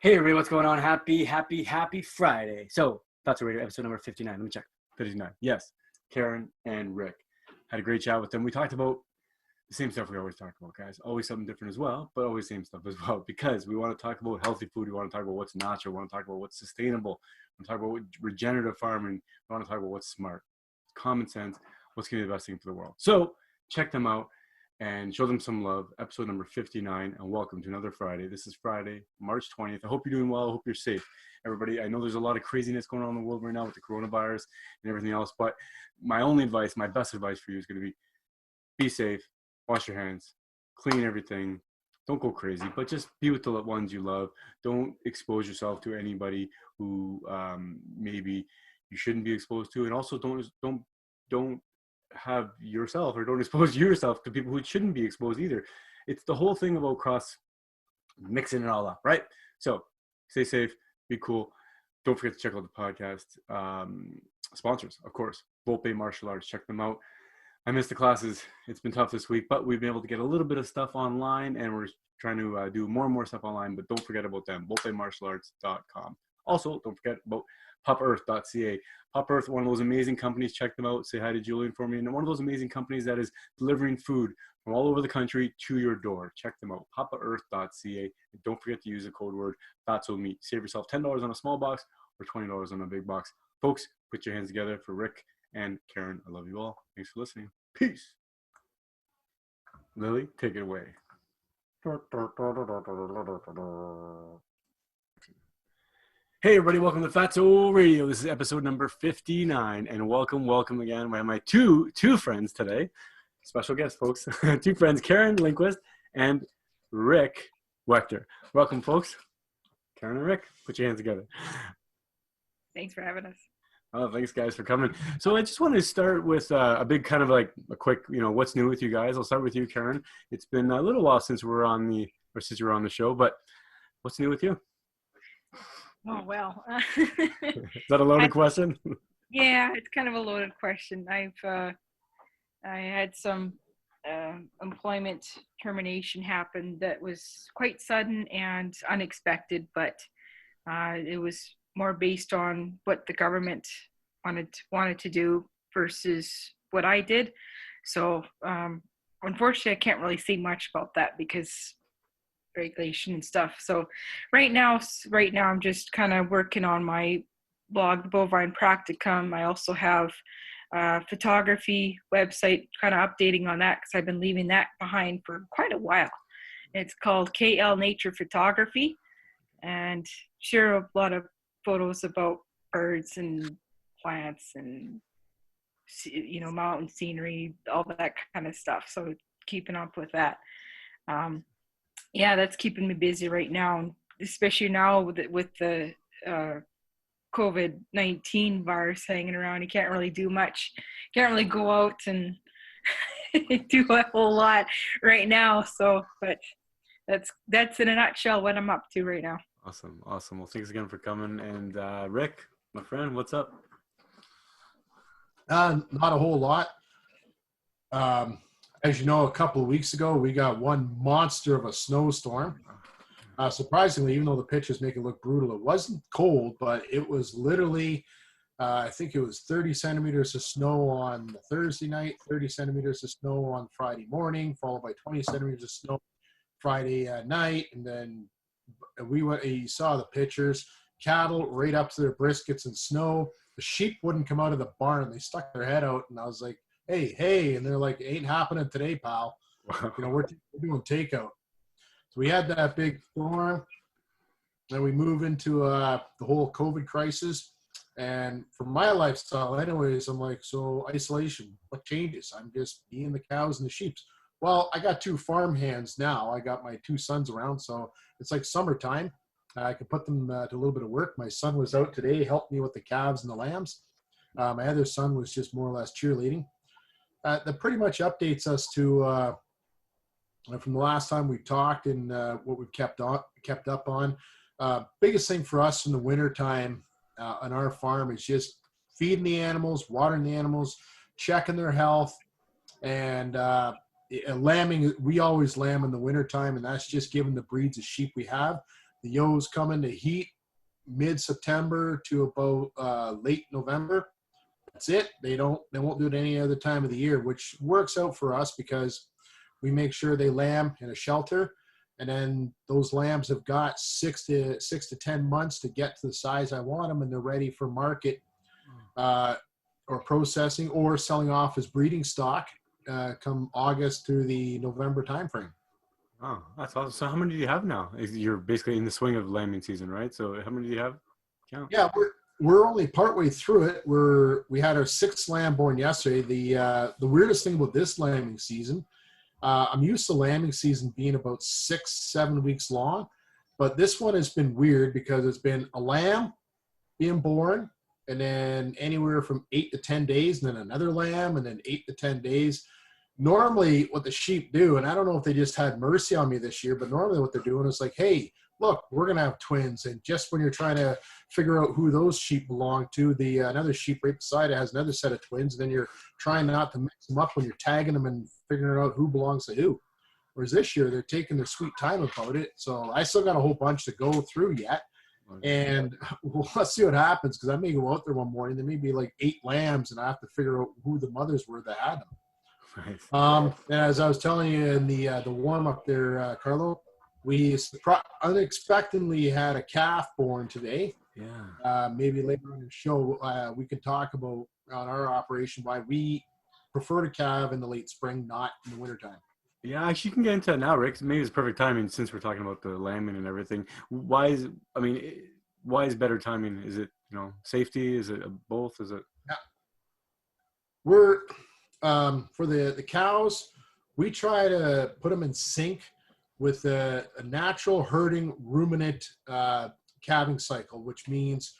Hey everybody, what's going on? Happy Friday. So, Fatso Radio, episode number 59. Let me check. 59. Yes. Karin and Rick. Had a great chat with them. We talked about the same stuff we always talk about, guys. Always something different as well, but always same stuff as well. Because we want to talk about healthy food. We want to talk about what's natural. We want to talk about what's sustainable. We want to talk about regenerative farming. We want to talk about what's smart. Common sense. What's going to be the best thing for the world. So, check them out and show them some love. Episode number 59, and welcome to another Friday. This is Friday, March 20th. I hope you're doing well. I hope you're safe. Everybody, I know there's a lot of craziness going on in the world right now with the coronavirus and everything else, but my only advice, my best advice for you is going to be safe, wash your hands, clean everything. Don't go crazy, but just be with the ones you love. Don't expose yourself to anybody who maybe you shouldn't be exposed to, and also don't have yourself, or don't expose yourself to people who shouldn't be exposed either. It's the whole thing about mixing it all up, right? So stay safe, be cool. Don't forget to check out the podcast sponsors, of course. Volpe Martial Arts, check them out. I missed the classes. It's been tough this week, but we've been able to get a little bit of stuff online, and we're trying to do more and more stuff online, but don't forget about them. VolpeMartialArts.com. Also, don't forget about PopEarth.ca. Pop Earth, one of those amazing companies. Check them out. Say hi to Julian for me. And one of those amazing companies that is delivering food from all over the country to your door. Check them out. PapaEarth.ca. And don't forget to use the code word FATSOMeat. Save yourself $10 on a small box or $20 on a big box. Folks, put your hands together for Rick and Karin. I love you all. Thanks for listening. Peace. Lily, take it away. Hey everybody, welcome to Fatso Radio. This is episode number 59, and welcome again. I have my two friends today, special guests, folks. Two friends, Karin Lindquist and Rick Waechter. Welcome, folks. Karin and Rick, put your hands together. Thanks for having us. Oh, thanks guys for coming. So I just wanted to start with a big kind of like a quick, what's new with you guys. I'll start with you, Karin. It's been a little while since you were on the show, but what's new with you? Oh, well. Is that a loaded question? Yeah, it's kind of a loaded question. I had some employment termination happen that was quite sudden and unexpected, but it was more based on what the government wanted to do versus what I did. So unfortunately, I can't really say much about that because regulation and stuff. So right now I'm just kind of working on my blog, the Bovine Practicum. I also have a photography website, kind of updating on that because I've been leaving that behind for quite a while. It's called KL Nature Photography, and share a lot of photos about birds and plants and mountain scenery, all that kind of stuff. So keeping up with that. Yeah, that's keeping me busy right now, especially now with the COVID-19 virus hanging around. You can't really do much. Can't really go out and do a whole lot right now. So, but that's in a nutshell what I'm up to right now. Awesome. Well, thanks again for coming. And Rick, my friend, what's up? Not a whole lot. As you know, a couple of weeks ago, we got one monster of a snowstorm. Surprisingly, even though the pictures make it look brutal, it wasn't cold, but it was literally, I think it was 30 centimeters of snow on Thursday night, 30 centimeters of snow on Friday morning, followed by 20 centimeters of snow Friday night. And then you saw the pictures, cattle right up to their briskets in snow. The sheep wouldn't come out of the barn. They stuck their head out, and I was like, hey, and they're like, ain't happening today, pal. Wow. We're doing takeout. So we had that big storm. Then we move into the whole COVID crisis. And for my lifestyle anyways, I'm like, so isolation, what changes? I'm just me and the cows and the sheep. Well, I got two farm hands now. I got my two sons around, so it's like summertime. I could put them to a little bit of work. My son was out today, helped me with the calves and the lambs. My other son was just more or less cheerleading. That pretty much updates us to from the last time we talked and what we've kept up on. Biggest thing for us in the wintertime on our farm is just feeding the animals, watering the animals, checking their health, and lambing. We always lamb in the wintertime, and that's just given the breeds of sheep we have. The ewes come into heat mid-September to about late November. That's it. They won't do it any other time of the year, which works out for us because we make sure they lamb in a shelter, and then those lambs have got 6 to 10 months to get to the size I want them, and they're ready for market or processing or selling off as breeding stock come August through the November timeframe. Oh, that's awesome. So how many do you have now? You're basically in the swing of lambing season, right? So how many do you have? Count. Yeah, we're only partway through it. We had our 6th lamb born yesterday. The weirdest thing about this lambing season, I'm used to lambing season being about 6-7 weeks long, but this one has been weird because it's been a lamb being born, and then anywhere from 8 to 10 days, and then another lamb, and then 8 to 10 days. Normally what the sheep do, and I don't know if they just had mercy on me this year, but normally what they're doing is like, hey, look, we're going to have twins. And just when you're trying to figure out who those sheep belong to, the another sheep right beside it has another set of twins. And then you're trying not to mix them up when you're tagging them and figuring out who belongs to who. Whereas this year, they're taking their sweet time about it. So I still got a whole bunch to go through yet. And well, let's see what happens, because I may go out there one morning. There may be like 8 lambs, and I have to figure out who the mothers were that had them. Right. And as I was telling you in the warm-up there, Carlo, we unexpectedly had a calf born today. Yeah. Maybe later on in the show, we could talk about on our operation why we prefer to calve in the late spring, not in the wintertime. Yeah, actually, you can get into it now, Rick. Maybe it's perfect timing since we're talking about the lambing and everything. Why is better timing? Is it, safety? Is it both? Is it? Yeah. We're for the cows, we try to put them in sync with a natural herding ruminant calving cycle, which means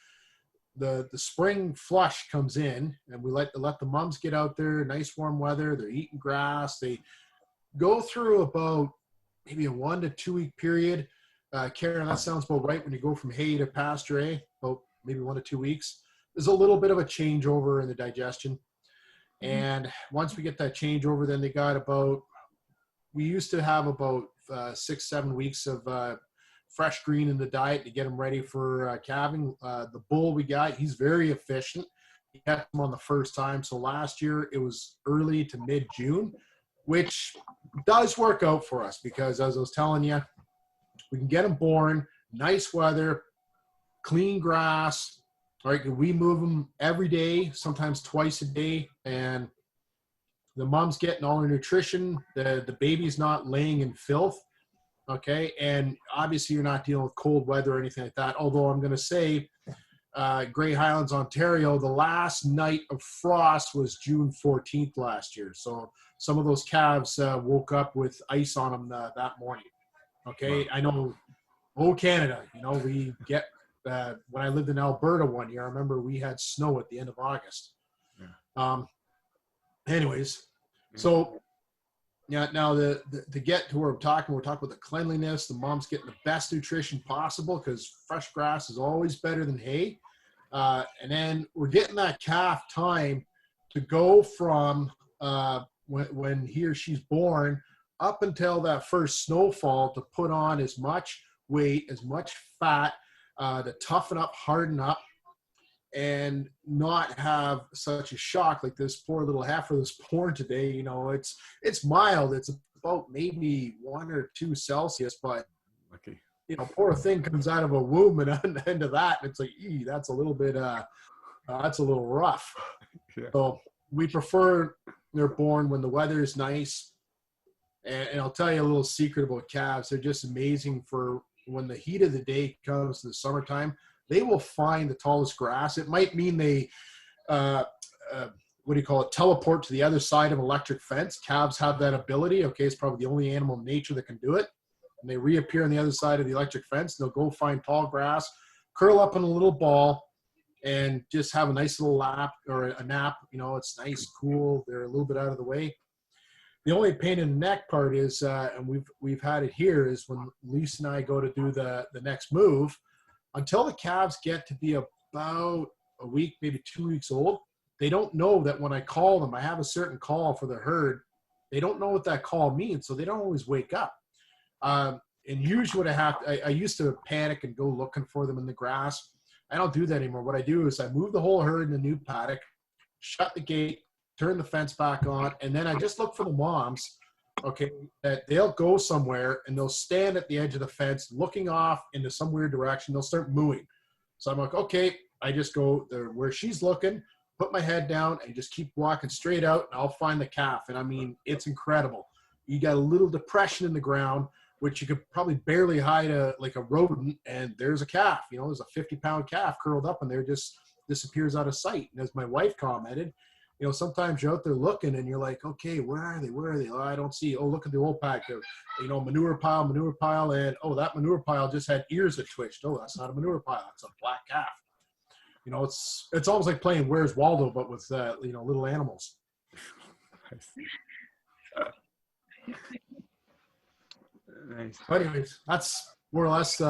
the spring flush comes in, and we let the mums get out there, nice warm weather. They're eating grass. They go through about maybe a 1 to 2 week period. Karen, that sounds about right. When you go from hay to pasture, about maybe 1 to 2 weeks, there's a little bit of a changeover in the digestion. And once we get that changeover, then they got we used to have about 6-7 weeks of fresh green in the diet to get them ready for calving. The bull we got, he's very efficient. He got them on the first time. So last year it was early to mid-June, which does work out for us because, as I was telling you, we can get them born, nice weather, clean grass. All right, we move them every day, sometimes twice a day, and the mom's getting all her nutrition. The baby's not laying in filth, okay? And obviously you're not dealing with cold weather or anything like that, although I'm going to say Grey Highlands, Ontario, the last night of frost was June 14th last year. So some of those calves woke up with ice on them that morning, okay? Wow. I know, Canada, we get when I lived in Alberta one year, I remember we had snow at the end of August. Yeah. Anyways, so yeah, now to get to where we're talking about the cleanliness. The mom's getting the best nutrition possible because fresh grass is always better than hay. And then we're getting that calf time to go from when he or she's born up until that first snowfall to put on as much weight, as much fat, to toughen up, harden up, and not have such a shock like this poor little heifer that's born today. It's mild. It's about maybe 1 or 2 Celsius, but okay. Poor thing comes out of a womb and into that, and it's like, that's a little bit, that's a little rough. Yeah. So we prefer they're born when the weather is nice. And I'll tell you a little secret about calves. They're just amazing for when the heat of the day comes in the summertime. They will find the tallest grass. It might mean they, teleport to the other side of an electric fence. Calves have that ability. Okay, it's probably the only animal in nature that can do it. And they reappear on the other side of the electric fence. They'll go find tall grass, curl up in a little ball, and just have a nice little lap or a nap. It's nice, cool. They're a little bit out of the way. The only pain in the neck part is, and we've had it here, is when Lisa and I go to do the next move, until the calves get to be about a week, maybe 2 weeks old, they don't know that when I call them, I have a certain call for the herd. They don't know what that call means, so they don't always wake up. and usually what I used to panic and go looking for them in the grass. I don't do that anymore. What I do is I move the whole herd in the new paddock, shut the gate, turn the fence back on, and then I just look for the moms, okay, that they'll go somewhere and they'll stand at the edge of the fence looking off into some weird direction. They'll start mooing. So I'm like, okay, I just go there where she's looking, put my head down, and just keep walking straight out, and I'll find the calf. And I mean, it's incredible. You got a little depression in the ground, which you could probably barely hide like a rodent, and there's a calf. You know, there's a 50-pound calf curled up in there, just disappears out of sight. And as my wife commented, you know, sometimes you're out there looking and you're like, okay, where are they? Where are they? Oh, I don't see. Oh, look at the old pack there. You know, manure pile. And, oh, that manure pile just had ears that twitched. Oh, that's not a manure pile. It's a black calf. You know, it's almost like playing Where's Waldo, but with, you know, little animals. Nice. But anyways, that's more or less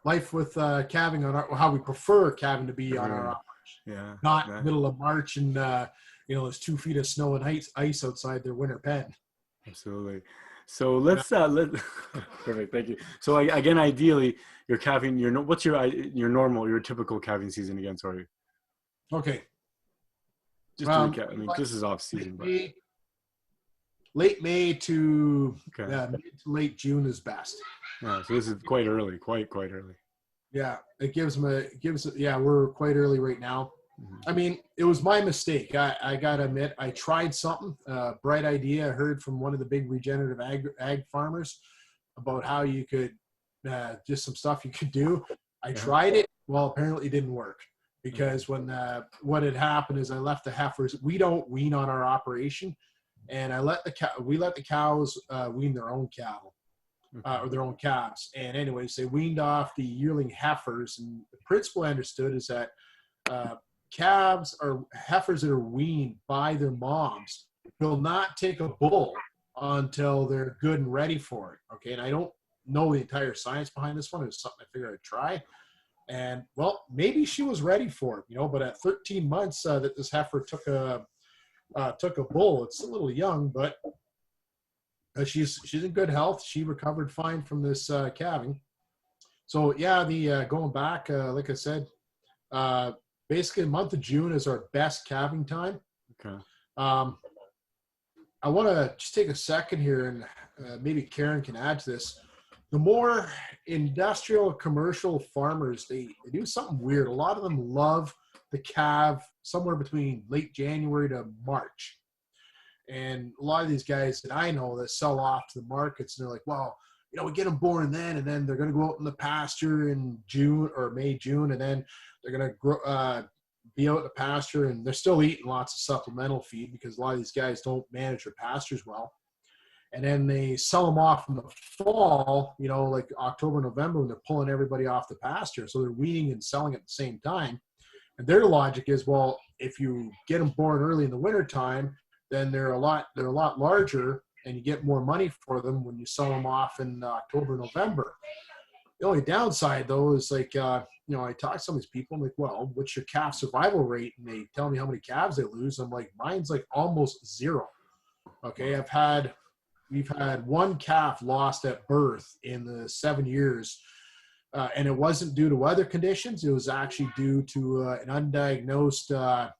life with calving on how we prefer calving to be on our operation. Yeah. Not middle of March and you know, there's 2 feet of snow and ice outside their winter pen. Absolutely. So let's perfect. Thank you. So again, ideally, you're calving. What's your typical calving season again? Sorry. Okay. Just to recap. I mean, this is off season, but late May to okay. mid to late June is best. Yeah. So this is quite early. Quite early. Yeah, we're quite early right now. I mean, it was my mistake. I got to admit, I tried something, bright idea. I heard from one of the big regenerative ag farmers about how you could, just some stuff you could do. I tried it. Well, apparently it didn't work because when, what had happened is I left the heifers. We don't wean on our operation, and we let the cows wean their own cattle. Or their own calves. And anyways, they weaned off the yearling heifers. And the principle I understood is that calves or heifers that are weaned by their moms will not take a bull until they're good and ready for it. Okay. And I don't know the entire science behind this one. It was something I figured I'd try. And well, maybe she was ready for it, you know, but at 13 months that this heifer took a bull, it's a little young, but she's in good health. She recovered fine from this calving. So yeah, the going back, like I said, basically the month of June is our best calving time. Okay. I want to just take a second here, and maybe Karin can add to this. The more industrial commercial farmers, they do something weird. A lot of them love the calve somewhere between late January to March. And a lot of these guys that I know that sell off to the markets, and they're like, well, you know, we get them born then, and then they're going to go out in the pasture in June or May, June, and then they're going to be out in the pasture, and they're still eating lots of supplemental feed because a lot of these guys don't manage their pastures well. And then they sell them off in the fall, you know, like October, November, when they're pulling everybody off the pasture. So they're weaning and selling at the same time. And their logic is, well, if you get them born early in the wintertime, then they're a lot larger, and you get more money for them when you sell them off in October, November. The only downside, though, is like, you know, I talk to some of these people, I'm like, well, what's your calf survival rate? And they tell me how many calves they lose. I'm like, mine's like almost zero. Okay, we've had one calf lost at birth in the 7 years, and it wasn't due to weather conditions. It was actually due to an undiagnosed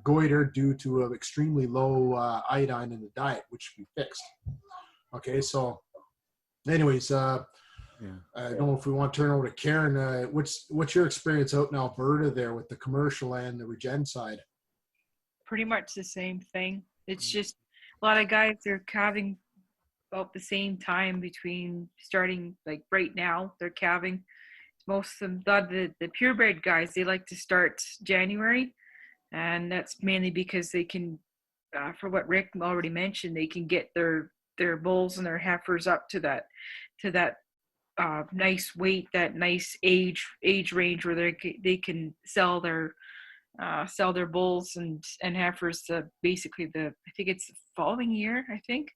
goiter due to an extremely low iodine in the diet, which we fixed. Okay, so anyways, I don't know if we want to turn over to Karin. What's your experience out in Alberta there with the commercial and the regen side? Pretty much the same thing. It's just a lot of guys are calving about the same time between starting, like right now, they're calving. Most of them, the purebred guys, they like to start January. And that's mainly because they can, for what Rick already mentioned, they can get their bulls and their heifers up to that nice weight, that nice age range where they can sell their bulls and heifers basically I think it's the following year. I think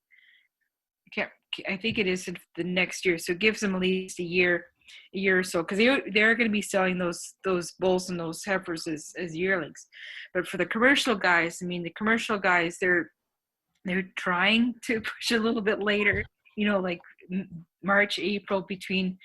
it is the next year. So it gives them at least a year or so, because they're going to be selling those bulls and those heifers as yearlings. But for the commercial guys, I mean, the commercial guys, they're trying to push a little bit later, you know, like March, April, between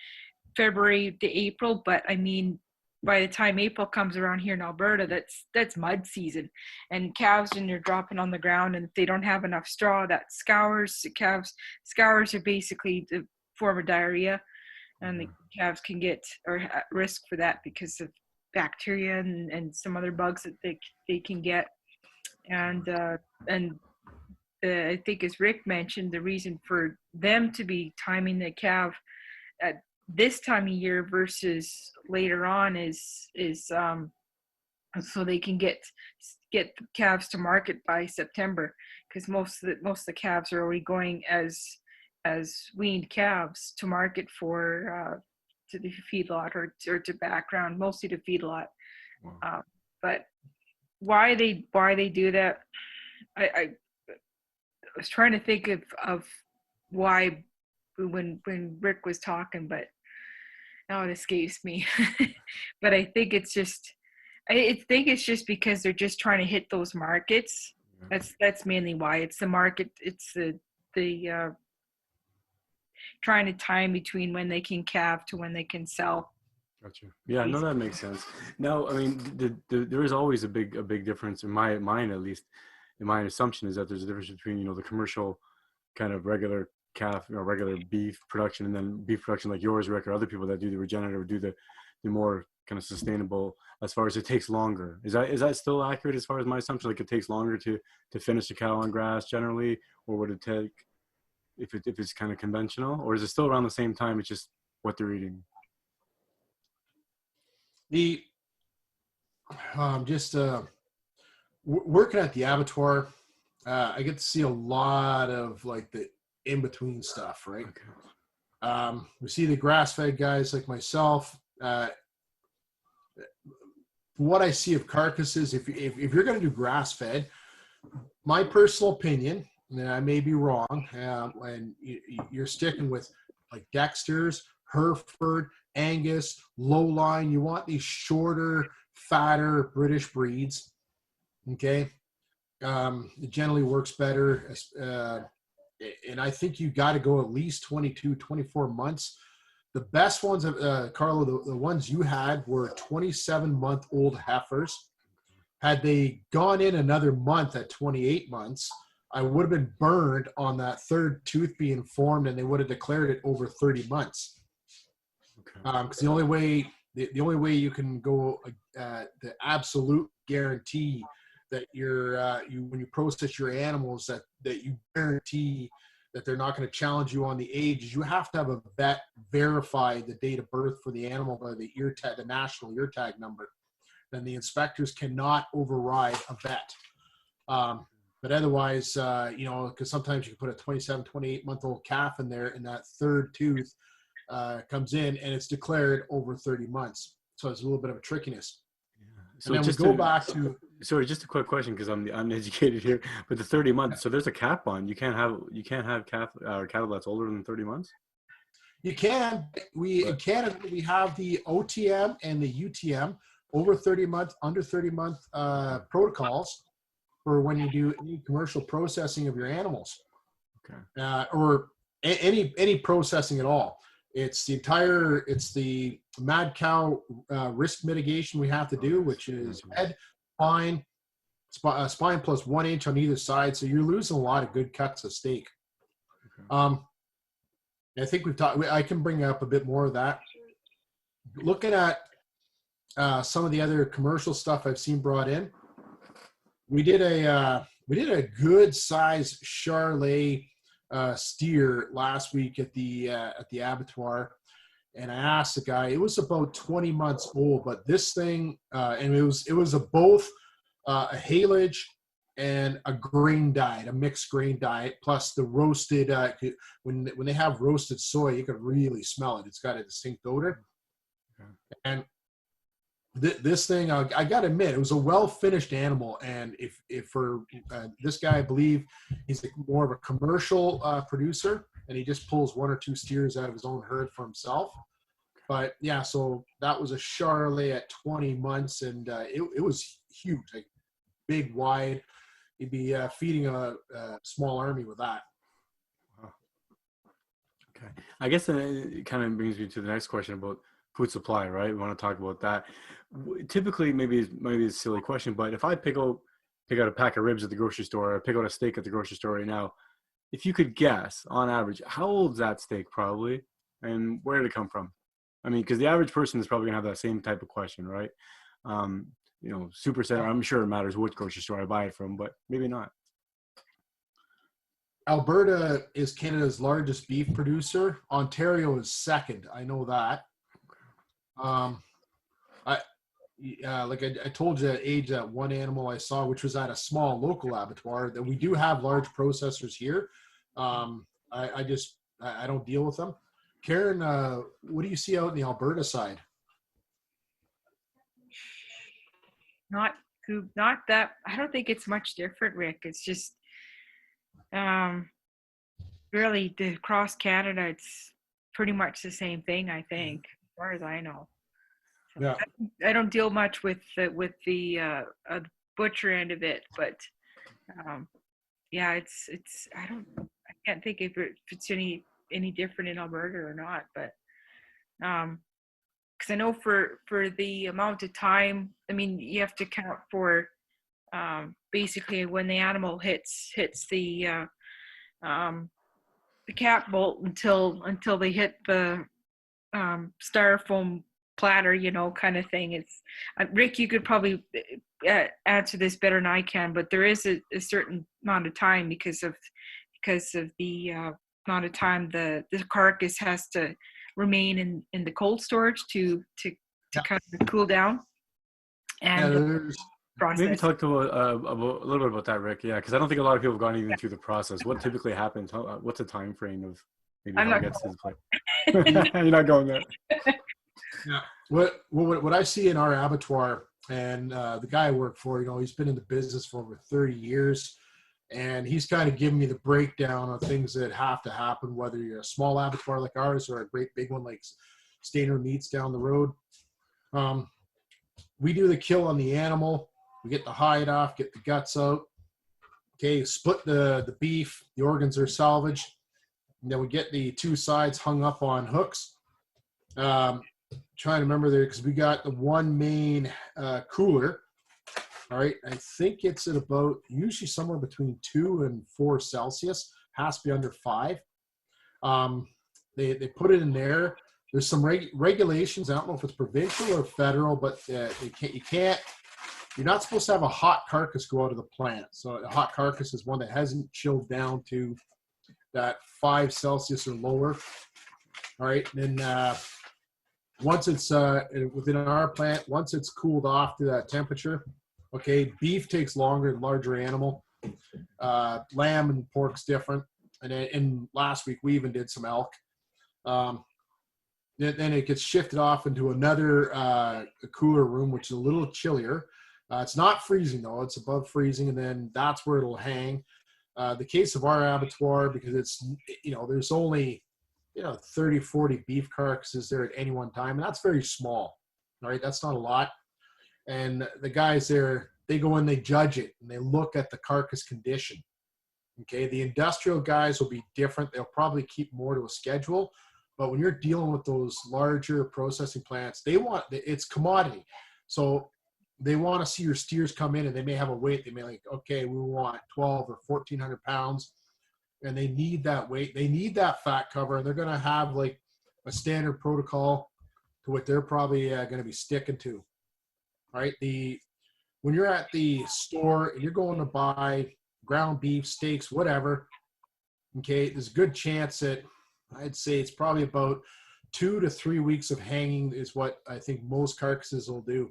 February to April. But I mean, by the time April comes around here in Alberta, that's mud season, and calves, when they're dropping on the ground and if they don't have enough straw, that scours the calves. Scours are basically the form of diarrhea, and the calves can get or at risk for that because of bacteria and some other bugs that they can get. And I think, as Rick mentioned, the reason for them to be timing the calf at this time of year versus later on is so they can get the calves to market by September, because most of the calves are already going as weaned calves to market for to the feedlot or to background, mostly to feedlot. Wow. But why they do that, I was trying to think of why when Rick was talking, but now it escapes me. But I think it's just because they're just trying to hit those markets. That's mainly why. It's the market. It's the trying to time between when they can calve to when they can sell. Gotcha. Yeah, no, that makes sense. No, I mean, there is always a big difference in my mind, at least. In my assumption is that there's a difference between, the commercial kind of regular calf or regular beef production, and then beef production like yours, Rick, or other people that do the regenerative or do the more kind of sustainable, as far as it takes longer. Is that still accurate as far as my assumption? Like, it takes longer to finish a cow on grass generally, or would it take if it's kind of conventional, or is it still around the same time? It's just what they're eating. The working at the abattoir, I get to see a lot of like the in between stuff, right? Okay. We see the grass fed guys like myself. What I see of carcasses, if you're going to do grass fed, my personal opinion, and I may be wrong, and you're sticking with like Dexter's, Hereford, Angus, Lowline. You want these shorter, fatter British breeds. Okay. It generally works better. And I think you got to go at least 22, 24 months. The best ones, Carlo, the ones you had were 27-month-old heifers. Had they gone in another month at 28 months, I would have been burned on that third tooth being formed, and they would have declared it over 30 months. Because the only way you can go the absolute guarantee that when you process your animals that you guarantee that they're not going to challenge you on the age, is you have to have a vet verify the date of birth for the animal by the ear tag, the national ear tag number. Then the inspectors cannot override a vet. But otherwise, because sometimes you can put a 27, 28-month-old calf in there, and that third tooth comes in, and it's declared over 30 months. So it's a little bit of a trickiness. So and then we go back to. Sorry, just a quick question, because I'm uneducated here. But the 30 months, so there's a cap on. You can't have calf or cattle that's older than 30 months. You can. In Canada, we have the OTM and the UTM, over 30 month, under 30 month protocols for when you do any commercial processing of your animals. Okay. Or any processing at all. It's the mad cow risk mitigation we have to do, which is head, spine plus 1 inch on either side. So you're losing a lot of good cuts of steak. Okay. I think I can bring up a bit more of that. Looking at some of the other commercial stuff I've seen brought in, we did a good size Charolais steer last week at the abattoir, and I asked the guy. It was about 20 months old, but this thing, and it was both a haylage and a grain diet, a mixed grain diet, plus the roasted. When they have roasted soy, you can really smell it. It's got a distinct odor, and this thing, I got to admit, it was a well-finished animal. And if for this guy, I believe he's more of a commercial producer, and he just pulls 1 or 2 steers out of his own herd for himself. But yeah, so that was a Charolais at 20 months, and it was huge, like big, wide. You'd be feeding a small army with that. Okay. I guess it kind of brings me to the next question about food supply, right? We want to talk about that. Typically, maybe it's a silly question, but if I pick out a pack of ribs at the grocery store, or pick out a steak at the grocery store right now, if you could guess, on average, how old's that steak probably, and where did it come from? I mean, because the average person is probably gonna have that same type of question, right? Super center. I'm sure it matters which grocery store I buy it from, but maybe not. Alberta is Canada's largest beef producer. Ontario is second. I know that. Um, I like I told you that age that one animal I saw, which was at a small local abattoir. That we do have large processors here. I don't deal with them. Karen, what do you see out in the Alberta side? Not not that. I don't think it's much different, Rick. It's just really across Canada, it's pretty much the same thing. I think, as far as I know. So Yeah. I don't deal much with the butcher end of it, but yeah, it's I can't think if it's any different in Alberta or not, but because I know for the amount of time, I mean, you have to count for basically when the animal hits the cap bolt until they hit the styrofoam platter, kind of thing. It's Rick, you could probably answer this better than I can, but there is a certain amount of time because of the amount of time the carcass has to remain in the cold storage to kind of cool down and process. Maybe talk to a little bit about that, Rick. Yeah, because I don't think a lot of people have gone even through the process. What typically happens? What's the time frame of maybe how it gets to the plate? You're not going there. Yeah. What I see in our abattoir, and the guy I work for, he's been in the business for over 30 years, and he's kind of giving me the breakdown of things that have to happen, whether you're a small abattoir like ours or a great big one like Stainer Meats down the road. We do the kill on the animal. We get the hide off, get the guts out. Okay, split the beef. The organs are salvaged. And then we get the two sides hung up on hooks. Trying to remember there, because we got the one main cooler. All right, I think it's at about usually somewhere between 2 and 4 Celsius. Has to be under 5. They put it in there. There's some regulations. I don't know if it's provincial or federal, but you're not supposed to have a hot carcass go out of the plant. So a hot carcass is one that hasn't chilled down to that 5 Celsius or lower. All right, and then once it's within our plant, once it's cooled off to that temperature, okay, beef takes longer than larger animal. Lamb and pork's different. And last week we even did some elk. Then it gets shifted off into another cooler room, which is a little chillier. It's not freezing though; it's above freezing, and then that's where it'll hang. The case of our abattoir, because it's there's only 30, 40 beef carcasses there at any one time, and that's very small. All right, that's not a lot. And the guys there, they go in, they judge it, and they look at the carcass condition. Okay, the industrial guys will be different. They'll probably keep more to a schedule. But when you're dealing with those larger processing plants, it's commodity. So they want to see your steers come in, and they may have a weight. They may okay, we want 12 or 1,400 pounds, and they need that weight. They need that fat cover, and they're going to have like a standard protocol to what they're probably going to be sticking to. All right. When you're at the store and you're going to buy ground beef, steaks, whatever, okay, there's a good chance that I'd say it's probably about 2 to 3 weeks of hanging is what I think most carcasses will do.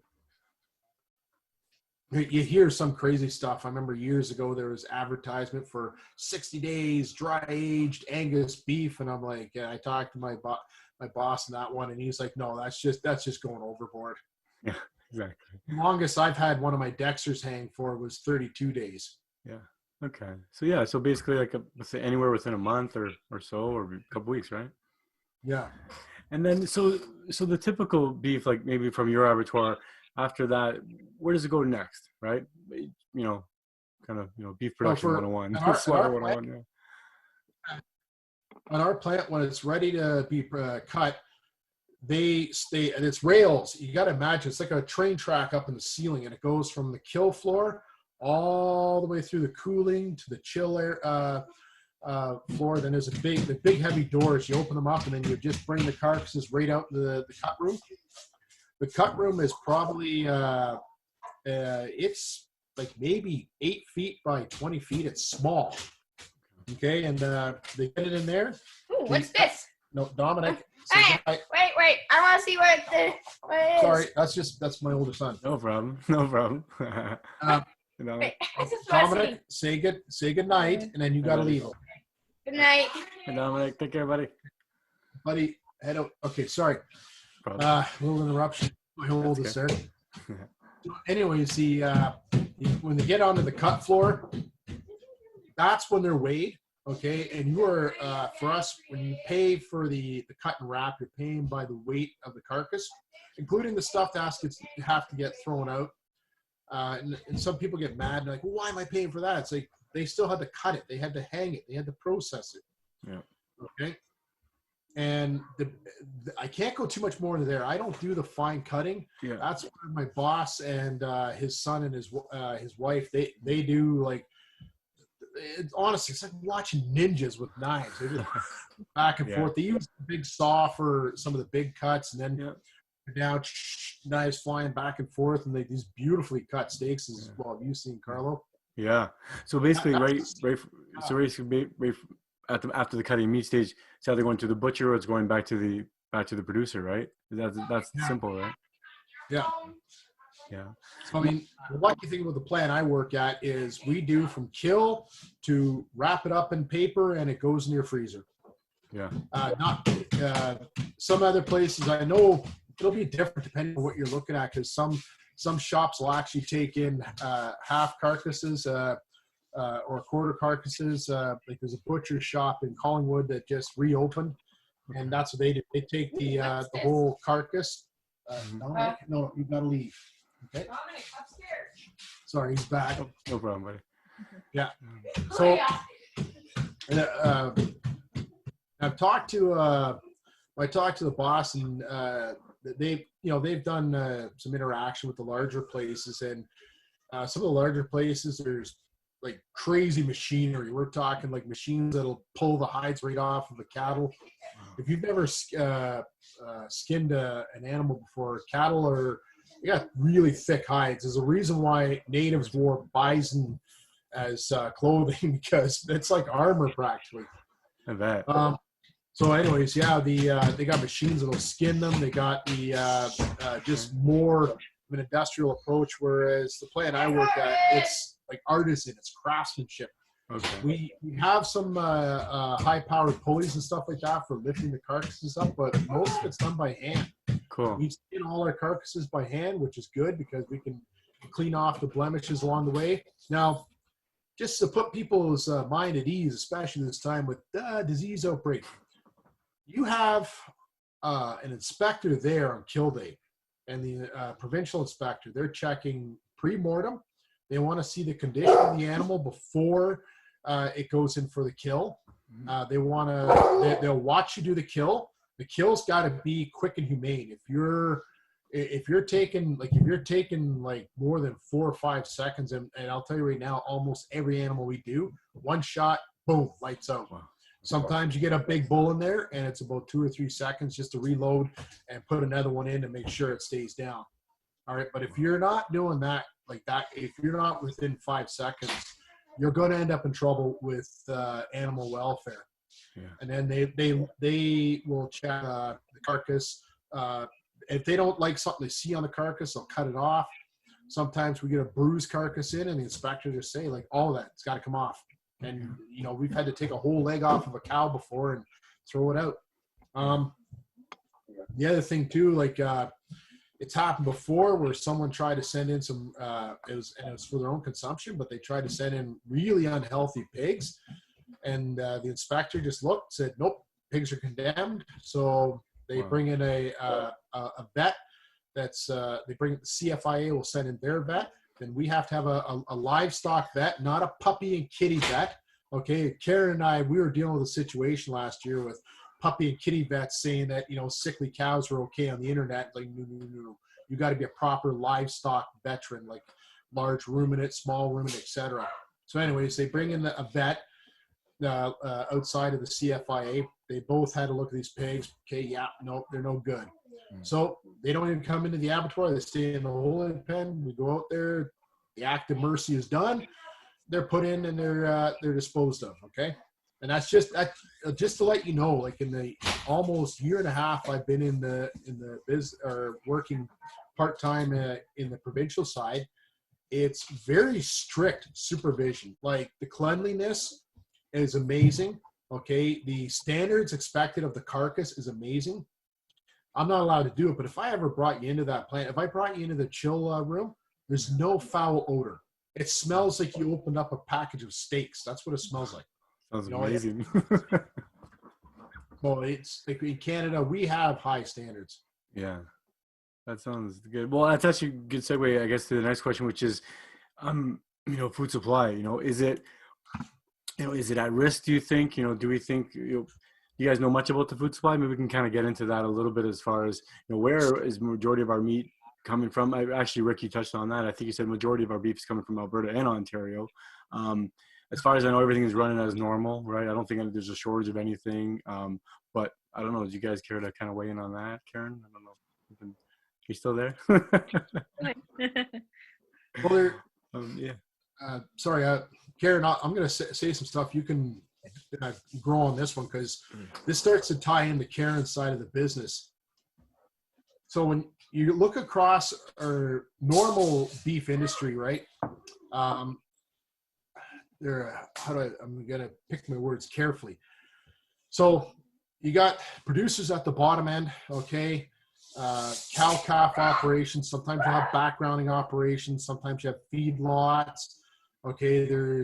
You hear some crazy stuff. I remember years ago there was advertisement for 60 days dry aged Angus beef, and I'm like, I talked to my boss on that one, and he's like, no, that's just going overboard. Yeah, exactly. The longest I've had one of my Dexters hang for was 32 days. Yeah. Okay. So basically like anywhere within a month or so, or a couple weeks, right? Yeah. And then so the typical beef, like maybe from your abattoir, after that, where does it go next, right? Kind of beef production 101. Slaughter 101, yeah. on our plant, when it's ready to be cut, they stay, and it's rails. You got to imagine it's like a train track up in the ceiling, and it goes from the kill floor all the way through the cooling to the chill air floor. Then there's the big heavy doors. You open them up, and then you just bring the carcasses right out to the cut room. The cut room is probably it's like maybe 8 feet by 20 feet. It's small. Okay, and they get it in there. Ooh, what's this? No, Dominic. Hey, wait. I want to see what it is. Sorry, that's my older son. No problem. No problem. You know, Wait, I just want to see. Dominic, say good night, and then you got to leave. Good night. hey, Dominic, take care, buddy. Buddy, head out. Okay, sorry. Problem. Little interruption. My oldest there. Okay. Anyways, when they get onto the cut floor, that's when they're weighed. Okay, and you are for us, when you pay for the cut and wrap, you're paying by the weight of the carcass, including the stuff that have to get thrown out. And some people get mad and like, well, why am I paying for that? It's like they still had to cut it, they had to hang it, they had to process it. Yeah. Okay. And I can't go too much more into there. I don't do the fine cutting. Yeah. That's where my boss and his son and his wife they do. Like, honestly, it's like watching ninjas with knives. They're just back and forth. They use the big saw for some of the big cuts, and then down knives flying back and forth, and they these beautifully cut steaks as well. Have you seen, Carlo? Yeah. So basically, after the cutting meat stage, it's either going to the butcher or it's going back to the producer, right? That's simple, right? Yeah. Yeah. So I mean, the lucky thing with the plant I work at is we do from kill to wrap it up in paper and it goes in your freezer. Yeah. Not some other places. I know it'll be different depending on what you're looking at, because some shops will actually take in half carcasses or quarter carcasses. Like there's a butcher shop in Collingwood that just reopened, and that's what they do. They take the whole carcass. No, you gotta leave. Okay. Dominic, upstairs. Sorry, he's back. No problem, buddy. Yeah. So I've talked to the boss, and they've done some interaction with the larger places, and some of the larger places there's like crazy machinery. We're talking like machines that'll pull the hides right off of the cattle. If you've never skinned an animal before, cattle they got really thick hides. There's a reason why natives wore bison as clothing, because it's like armor practically. I bet. So anyways, they got machines that'll skin them. They got the just more of an industrial approach, whereas the plant I work at, it's like artisan, it's craftsmanship. Okay. We have some high-powered pulleys and stuff like that for lifting the carcasses up, but most of it's done by hand. Cool. We skin all our carcasses by hand, which is good because we can clean off the blemishes along the way. Now, just to put people's mind at ease, especially this time with disease outbreak, you have an inspector there on kill day, and the provincial inspector, they're checking pre-mortem. They want to see the condition of the animal before it goes in for the kill. They'll watch you do the kill. The kill's got to be quick and humane. If you're taking like more than 4 or 5 seconds, and I'll tell you right now, almost every animal we do, one shot, boom, lights out. Wow. Sometimes you get a big bull in there, and it's about 2 or 3 seconds just to reload and put another one in to make sure it stays down. All right, but if you're not doing that like that, if you're not within 5 seconds, you're going to end up in trouble with animal welfare. Yeah. And then they will check the carcass. If they don't like something they see on the carcass, they'll cut it off. Sometimes we get a bruised carcass in, and the inspector just say like, all of that, it's got to come off. And we've had to take a whole leg off of a cow before and throw it out. The other thing too, like it's happened before where someone tried to send in some it was for their own consumption, but they tried to send in really unhealthy pigs, and the inspector just looked, said nope, pigs are condemned. So they bring in a vet. That's they bring the CFIA will send in their vet. Then we have to have a livestock vet, not a puppy and kitty vet. Okay, Karen and I, we were dealing with a situation last year with puppy and kitty vets saying that, sickly cows are okay on the internet. Like, no, no, no, no. You got to be a proper livestock veteran, like large ruminant, small ruminant, etc. So anyways, they bring in a vet outside of the CFIA. They both had to look at these pigs. Okay, yeah, no, they're no good. So they don't even come into the abattoir. They stay in the holding pen. We go out there. The act of mercy is done. They're put in and they're disposed of. Okay, and that's just to let you know. Like in the almost year and a half I've been in the biz or working part time in the provincial side, it's very strict supervision. Like the cleanliness is amazing. Okay, the standards expected of the carcass is amazing. I'm not allowed to do it, but if I ever brought you into that plant, if I brought you into the chill room, there's no foul odor. It smells like you opened up a package of steaks. That's what it smells like. Sounds amazing. Well, it's like in Canada, we have high standards. Yeah, that sounds good. Well, that's actually a good segue, I guess, to the next question, which is, food supply. Is it at risk? Do you think? Do we think? You guys know much about the food supply? Maybe we can kind of get into that a little bit as far as where is the majority of our meat coming from? Actually, Rick, you touched on that. I think you said majority of our beef is coming from Alberta and Ontario. As far as I know, everything is running as normal, right? I don't think there's a shortage of anything. But I don't know. Do you guys care to kind of weigh in on that, Karen? I don't know. You still there? Well, yeah. Sorry, Karen, I'm going to say some stuff. You can grow on this one because this starts to tie into Karen's side of the business. So when you look across our normal beef industry, right? I'm going to pick my words carefully. So you got producers at the bottom end, okay? Cow-calf operations. Sometimes you have backgrounding operations. Sometimes you have feedlots. Okay, there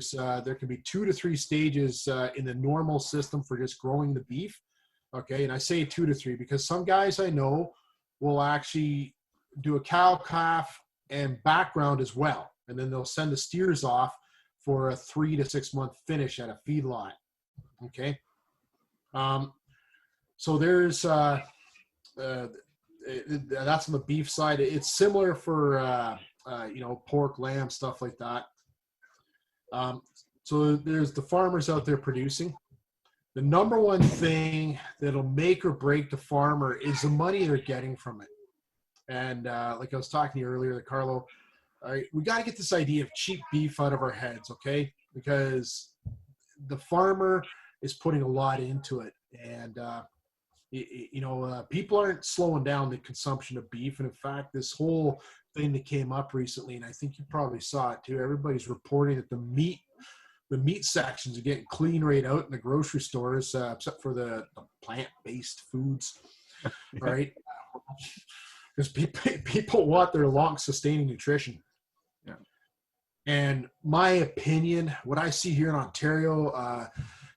can be 2 to 3 stages in the normal system for just growing the beef. Okay, and I say 2 to 3 because some guys I know will actually do a cow-calf and background as well, and then they'll send the steers off for a 3 to 6 month finish at a feedlot. Okay, so there's that's on the beef side. It's similar for pork, lamb, stuff like that. So there's the farmers out there producing. The number one thing that'll make or break the farmer is the money they're getting from it. And like I was talking to you earlier, Carlo, we got to get this idea of cheap beef out of our heads, okay? Because the farmer is putting a lot into it. And people aren't slowing down the consumption of beef. And in fact, this whole thing that came up recently, and I think you probably saw it too, everybody's reporting that the meat sections are getting clean right out in the grocery stores, except for the plant-based foods, right? Because people want their long-sustaining nutrition. Yeah. And my opinion, what I see here in Ontario,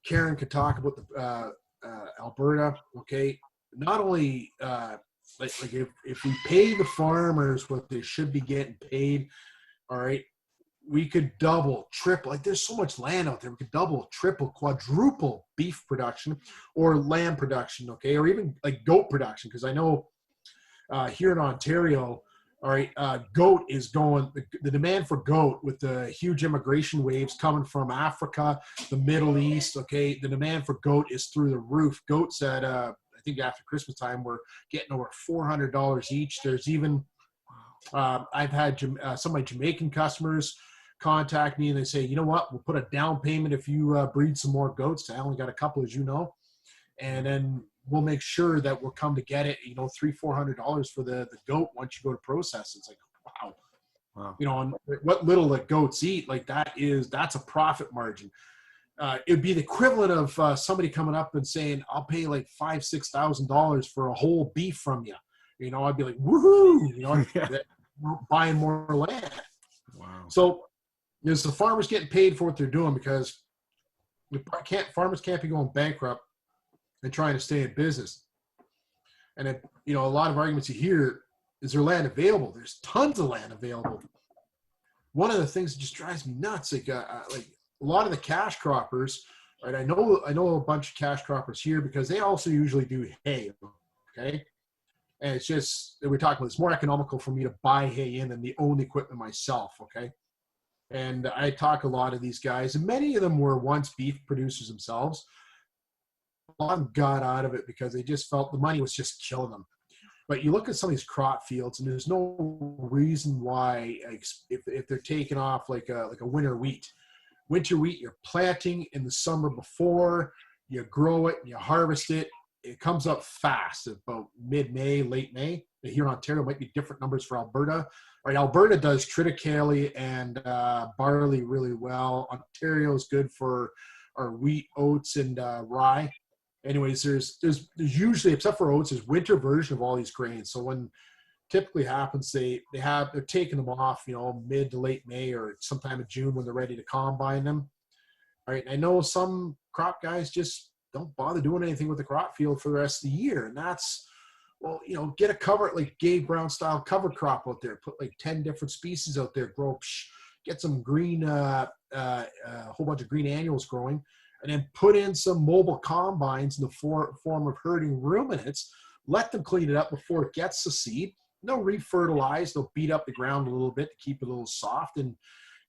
Karen could talk about the Alberta, okay? Not only like if we pay the farmers what they should be getting paid, all right, we could double, triple, like there's so much land out there, we could double, triple, quadruple beef production or lamb production, okay, or even like goat production, because I know here in Ontario, all right, goat is going, the demand for goat with the huge immigration waves coming from Africa, the Middle East, okay, the demand for goat is through the roof. Goats at, I think after Christmas time, we're getting over $400 each. There's even, I've had some of my Jamaican customers contact me and they say, you know what, we'll put a down payment if you breed some more goats. I only got a couple, as you know, and then we'll make sure that we'll come to get it, $300-400 for the goat once you go to process. It's like, wow. And what little that goats eat, like that's a profit margin. It'd be the equivalent of somebody coming up and saying, I'll pay like $5,000-6,000 for a whole beef from you. I'd be like, woohoo, buying more land. Wow. So is the farmers getting paid for what they're doing, because farmers can't be going bankrupt and trying to stay in business. And a lot of arguments you hear, is there land available? There's tons of land available. One of the things that just drives me nuts, like a lot of the cash croppers, right? I know a bunch of cash croppers here because they also usually do hay. Okay. And it's just, we're talking about, it's more economical for me to buy hay in than the own equipment myself. Okay. And I talk a lot of these guys, and many of them were once beef producers themselves. A lot of them got out of it because they just felt the money was just killing them. But you look at some of these crop fields, and there's no reason why, if they're taking off like a winter wheat. Winter wheat, you're planting in the summer before, you grow it, and you harvest it. It comes up fast, about mid-May, late May. Here in Ontario, it might be different numbers for Alberta. Right, Alberta does triticale and barley really well. Ontario is good for our wheat, oats, and rye. Anyways, there's usually, except for oats, there's winter version of all these grains. So when typically happens, they're taking them off, mid to late May or sometime in June when they're ready to combine them. All right, I know some crop guys just don't bother doing anything with the crop field for the rest of the year, and that's, well, get a cover, like Gabe Brown style cover crop out there. Put like 10 different species out there. Get some green, a whole bunch of green annuals growing, and then put in some mobile combines in the form of herding ruminants. Let them clean it up before it gets to seed. They'll refertilize. They'll beat up the ground a little bit to keep it a little soft. And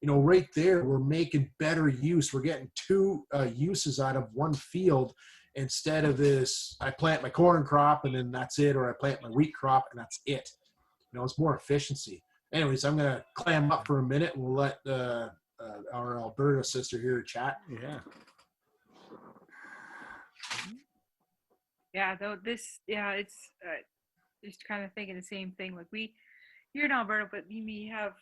right there, we're making better use. We're getting two uses out of one field. Instead of this, I plant my corn crop and then that's it, or I plant my wheat crop and that's it. It's more efficiency. Anyways, I'm going to clam up for a minute and we'll let our Alberta sister here chat. Yeah. Yeah, though it's just kind of thinking the same thing. Like you're in Alberta, but we have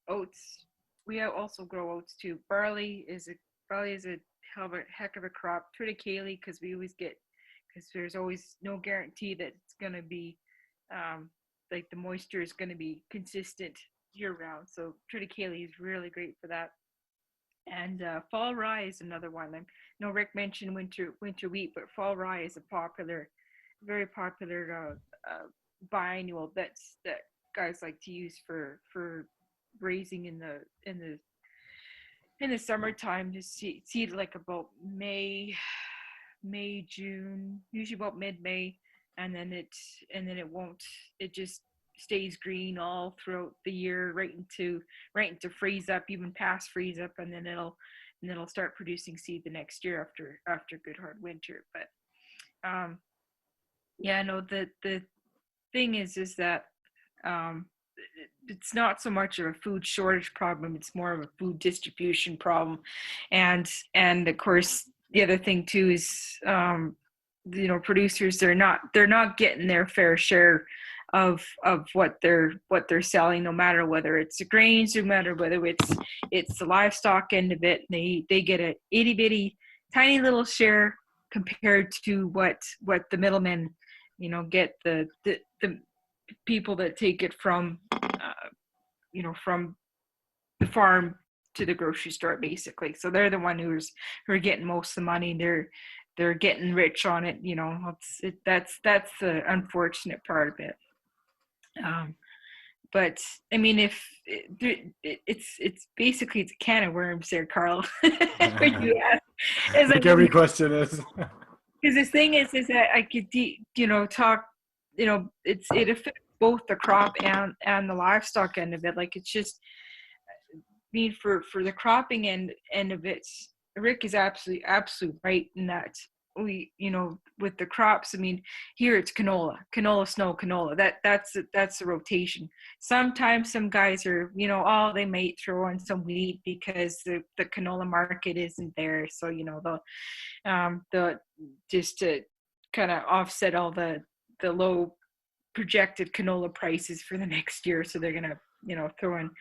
oats. We also grow oats too. Barley is a heck of a crop. Triticale, because there's always no guarantee that it's going to be like the moisture is going to be consistent year round. So triticale is really great for that. And fall rye is another one. I know Rick mentioned winter wheat, but fall rye is very popular biannual that guys like to use for raising in the summertime to seed like about May, June, usually about mid-May, and then it just stays green all throughout the year, right into freeze up, even past freeze up, and then it'll start producing seed the next year after good hard winter. But no, the thing is that it's not so much of a food shortage problem, it's more of a food distribution problem. And of course the other thing too is producers, they're not getting their fair share of what they're selling, no matter whether it's the grains, no matter whether it's the livestock end of it. They get a itty bitty tiny little share compared to what the middlemen get, the people that take it from from the farm to the grocery store, basically. So they're the one who are getting most of the money. They're getting rich on it. That's the unfortunate part of it. But I mean, if it's basically, it's a can of worms there, Carl. When you ask, like every question is. Because the thing is that I could talk. It affects both the crop and the livestock end of it. Like, it's just, I mean, for the cropping end of it, Rick is absolutely right in that we, with the crops, I mean, here it's canola, snow, canola. That's the rotation. Sometimes some guys are, they might throw on some wheat because the canola market isn't there. So, they'll just to kind of offset all the low projected canola prices for the next year. So they're gonna, throw in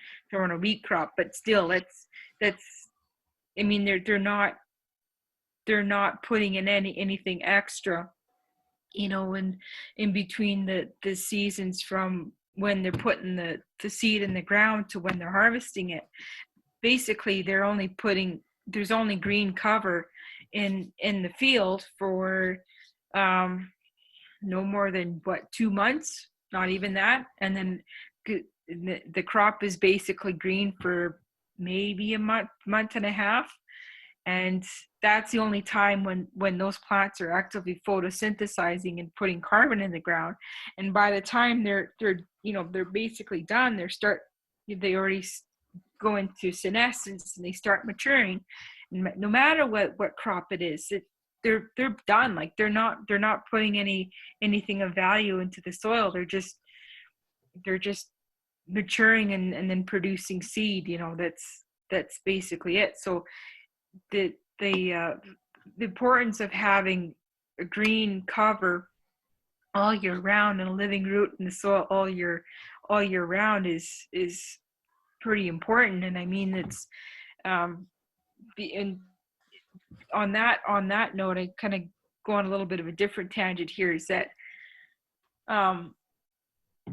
a wheat crop. But still, that's I mean, they're not putting in anything extra, in between the seasons, from when they're putting the seed in the ground to when they're harvesting it. Basically, there's only green cover in the field for no more than 2 months, not even that. And then the crop is basically green for maybe a month and a half. And that's the only time when those plants are actively photosynthesizing and putting carbon in the ground. And by the time they're basically done, they already go into senescence and they start maturing. And no matter what crop it is, they're done. Like they're not putting anything of value into the soil. They're just maturing and then producing seed. That's basically it. So the importance of having a green cover all year round and a living root in the soil all year round is pretty important. And I mean, it's and on that note, I kind of go on a little bit of a different tangent here, is that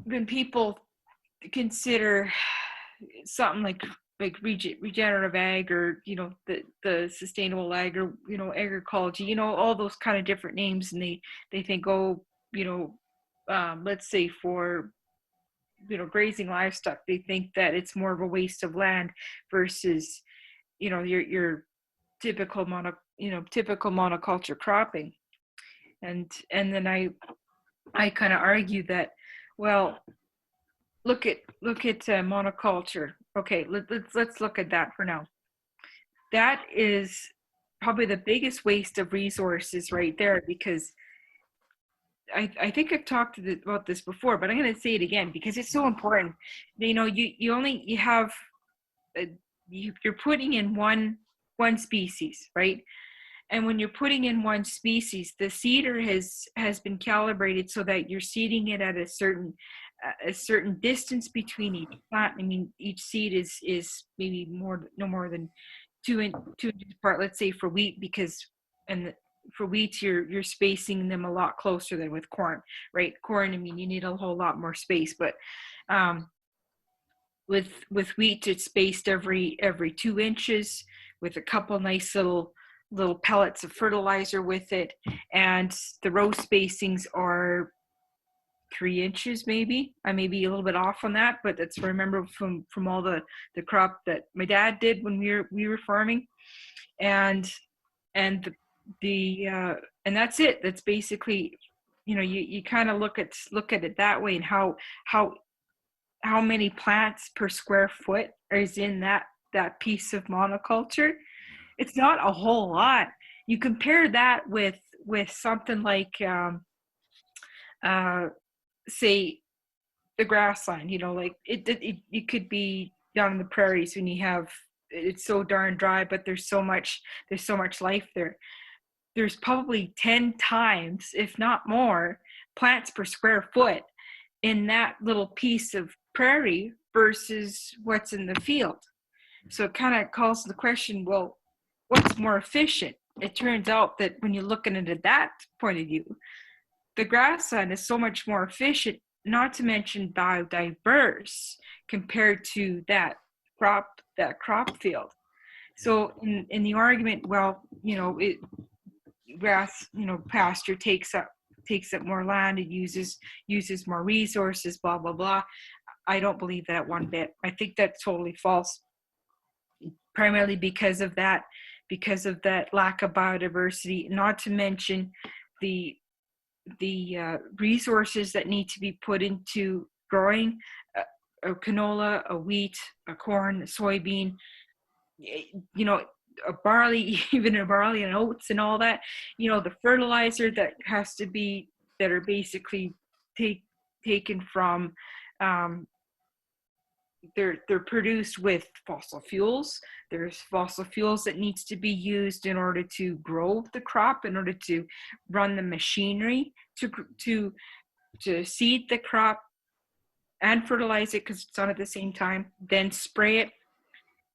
when people consider something like regenerative ag, or the sustainable ag, or agroecology, all those kind of different names, and they think, let's say for grazing livestock, they think that it's more of a waste of land versus your typical monoculture cropping. And then I kind of argue that, well, look at monoculture. Okay, let's look at that for now. That is probably the biggest waste of resources right there, because I think I've talked about this before, but I'm going to say it again because it's so important. You're putting in one species, right? And when you're putting in one species, the seeder has been calibrated so that you're seeding it at a certain distance between each plant. I mean, each seed is maybe no more than 2 inches apart. Let's say for wheat, for wheat you're spacing them a lot closer than with corn, right? Corn, I mean, you need a whole lot more space, but with wheat it's spaced every 2 inches with a couple nice little pellets of fertilizer with it, and the row spacings are 3 inches maybe. I may be a little bit off on that, but that's what I remember from all the crop that my dad did when we were farming. And and that's it. That's basically, you kind of look at it that way, and how many plants per square foot is in that piece of monoculture. It's not a whole lot. You compare that with something like say the grassland, like it could be down in the prairies when it's so darn dry, but there's so much life there. There's probably 10 times, if not more, plants per square foot in that little piece of prairie versus what's in the field. So it kind of calls the question, well, what's more efficient? It turns out that when you're looking at it that point of view, the grassland is so much more efficient, not to mention biodiverse compared to that crop field. So in the argument, well, grass, pasture takes up more land, it uses more resources, blah blah blah. I don't believe that one bit. I think that's totally false, primarily because of that lack of biodiversity, not to mention the resources that need to be put into growing a canola, a wheat, a corn, a soybean, a barley, even a barley and oats and all that. The fertilizer that are basically taken from, they're produced with fossil fuels. There's fossil fuels that needs to be used in order to grow the crop, in order to run the machinery to seed the crop and fertilize it, because it's on at the same time, then spray it,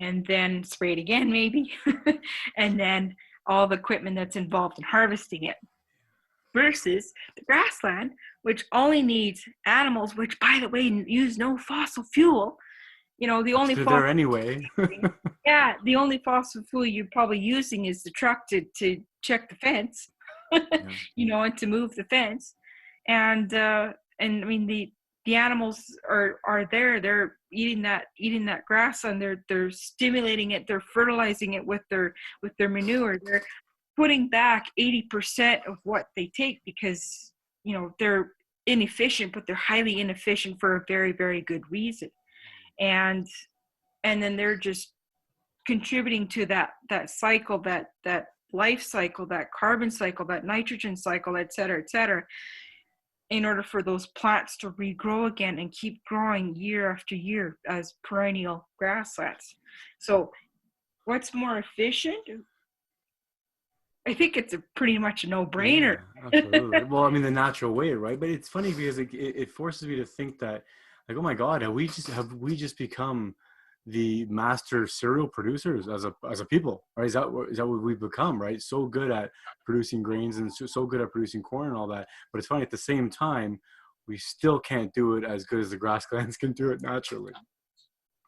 and then spray it again maybe, and then all the equipment that's involved in harvesting it. Versus the grassland, which only needs animals, which, by the way, use no fossil fuel. The only there anyway. Yeah, the only fossil fuel you're probably using is the truck to check the fence, and to move the fence. And I mean, the animals are there. They're eating that grass, and they're stimulating it. They're fertilizing it with their manure. They're putting back 80% of what they take, because they're inefficient, but they're highly inefficient for a very, very good reason. And then they're just contributing to that cycle, that life cycle, that carbon cycle, that nitrogen cycle, et cetera, in order for those plants to regrow again and keep growing year after year as perennial grasslands. So what's more efficient? I think it's pretty much a no-brainer. Yeah, absolutely. Well, I mean, the natural way, right? But it's funny because it forces me to think that, like, oh my God, have we just become the master cereal producers as a people, right? Is that what we've become, right? So good at producing grains and so good at producing corn and all that. But it's funny, at the same time, we still can't do it as good as the grasslands can do it naturally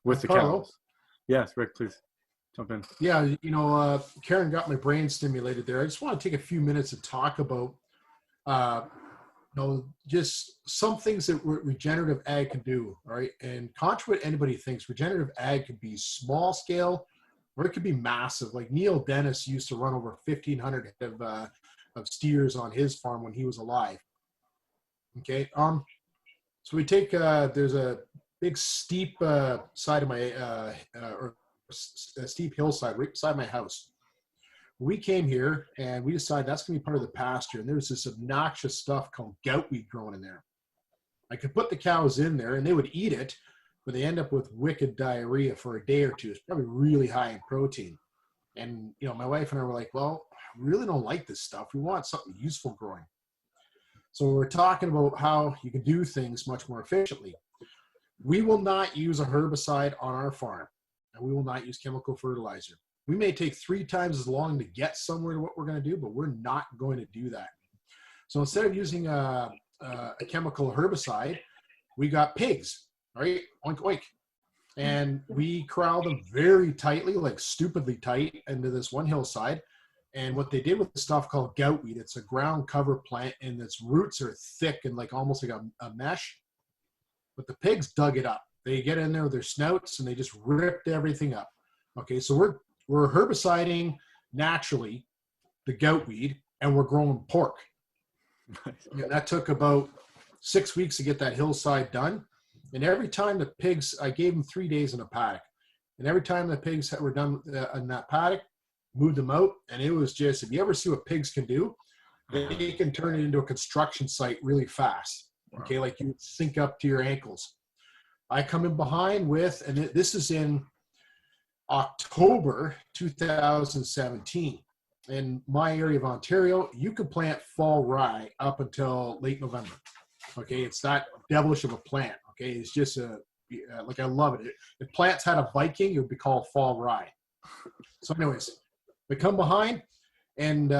with the Carlo? cows. Yes, Rick, please jump in. Yeah, Karen got my brain stimulated there. I just want to take a few minutes to talk about, just some things that regenerative ag can do, all right? And contrary to what anybody thinks, regenerative ag can be small scale or it could be massive. Like Neil Dennis used to run over 1,500 head of steers on his farm when he was alive. Okay, so we take, there's a big steep side of my, or a steep hillside right beside my house. We came here and we decided that's going to be part of the pasture. And there's this obnoxious stuff called goutweed growing in there. I could put the cows in there and they would eat it, but they end up with wicked diarrhea for a day or two. It's probably really high in protein. And, my wife and I were like, well, I really don't like this stuff. We want something useful growing. So we're talking about how you can do things much more efficiently. We will not use a herbicide on our farm, and we will not use chemical fertilizer. We may take 3 times as long to get somewhere to what we're going to do, but we're not going to do that. So instead of using a chemical herbicide, we got pigs, right? Oink, oink. And we corralled them very tightly, like stupidly tight, into this one hillside. And what they did with the stuff called goutweed, it's a ground cover plant, and its roots are thick and like almost like a mesh. But the pigs dug it up. They get in there with their snouts and they just ripped everything up. Okay, so we're herbiciding naturally the goutweed, and we're growing pork. And that took about 6 weeks to get that hillside done. And every time the pigs, I gave them 3 days in a paddock. And every time the pigs were done in that paddock, moved them out. And it was just, if you ever see what pigs can do, they can turn it into a construction site really fast. Okay, like you sink up to your ankles. I come in behind with, and this is in October 2017. In my area of Ontario, you can plant fall rye up until late November. Okay, it's that devilish of a plant. Okay, it's just like I love it. If plants had a Viking, it would be called fall rye. So anyways, we come behind, and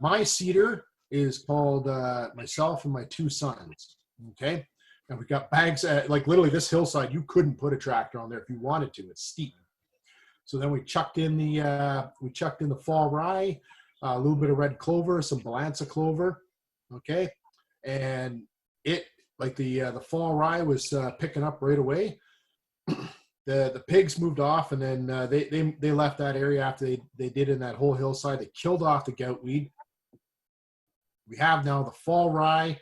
my cedar is called myself and my 2 sons. Okay, and we got bags like literally this hillside. You couldn't put a tractor on there if you wanted to. It's steep. So then we chucked in the fall rye, a little bit of red clover, some balanza clover. Okay, and it like the fall rye was picking up right away. The pigs moved off, and then they left that area after they did in that whole hillside. They killed off the goutweed. We have now the fall rye,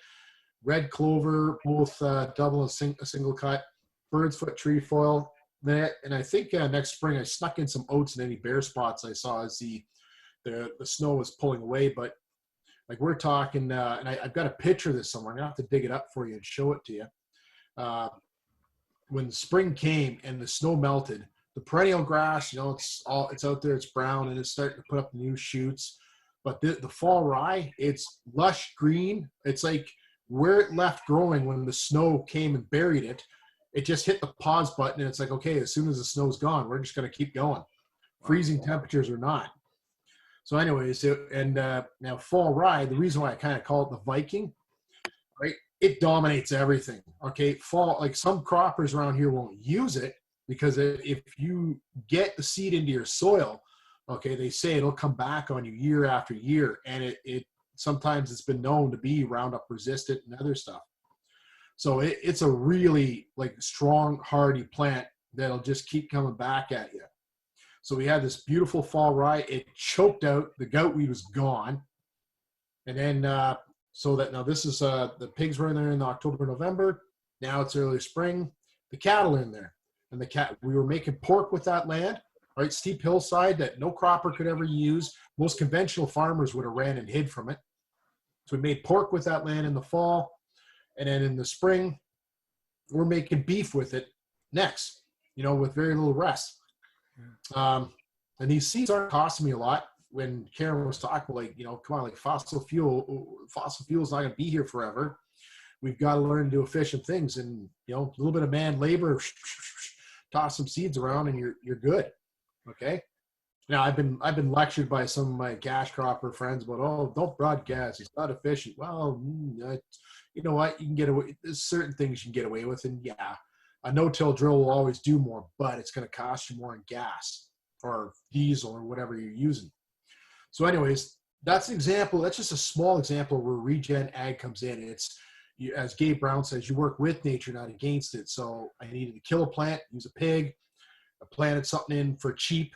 red clover, both double and single cut, bird's foot trefoil. And I think next spring I snuck in some oats in any bare spots I saw as the snow was pulling away. But like we're talking, and I've got a picture of this somewhere. I'm gonna have to dig it up for you and show it to you. When spring came and the snow melted, the perennial grass, it's out there, it's brown, and it's starting to put up new shoots. But the fall rye, it's lush green. It's like where it left growing when the snow came and buried it. It just hit the pause button, and it's like, okay, as soon as the snow's gone, we're just going to keep going, freezing temperatures or not. So anyways, now fall rye, the reason why I kind of call it the Viking, right? It dominates everything. Okay, fall, like some croppers around here won't use it because if you get the seed into your soil, okay, they say it'll come back on you year after year, and it sometimes it's been known to be Roundup resistant and other stuff. So it's a really like strong, hardy plant that'll just keep coming back at you. So we had this beautiful fall rye. It choked out. The gout weed was gone. And then, so that now this is the pigs were in there in October, November. Now it's early spring. The cattle are in there. And we were making pork with that land, right? Steep hillside that no cropper could ever use. Most conventional farmers would have ran and hid from it. So we made pork with that land in the fall. And then in the spring, we're making beef with it next, with very little rest. And these seeds aren't costing me a lot. When Karen was talking, like, come on, like fossil fuel is not going to be here forever. We've got to learn to do efficient things, and a little bit of man labor, toss some seeds around, and you're good. Okay. Now I've been lectured by some of my cash cropper friends about, oh, don't broadcast, it's not efficient. Well, you know what, you can get away. There's certain things you can get away with, and yeah, a no-till drill will always do more, but it's going to cost you more in gas or diesel or whatever you're using. So anyways, that's an example. That's just a small example where regen ag comes in. It's, as Gabe Brown says, you work with nature, not against it. So I needed to kill a plant, use a pig. I planted something in for cheap,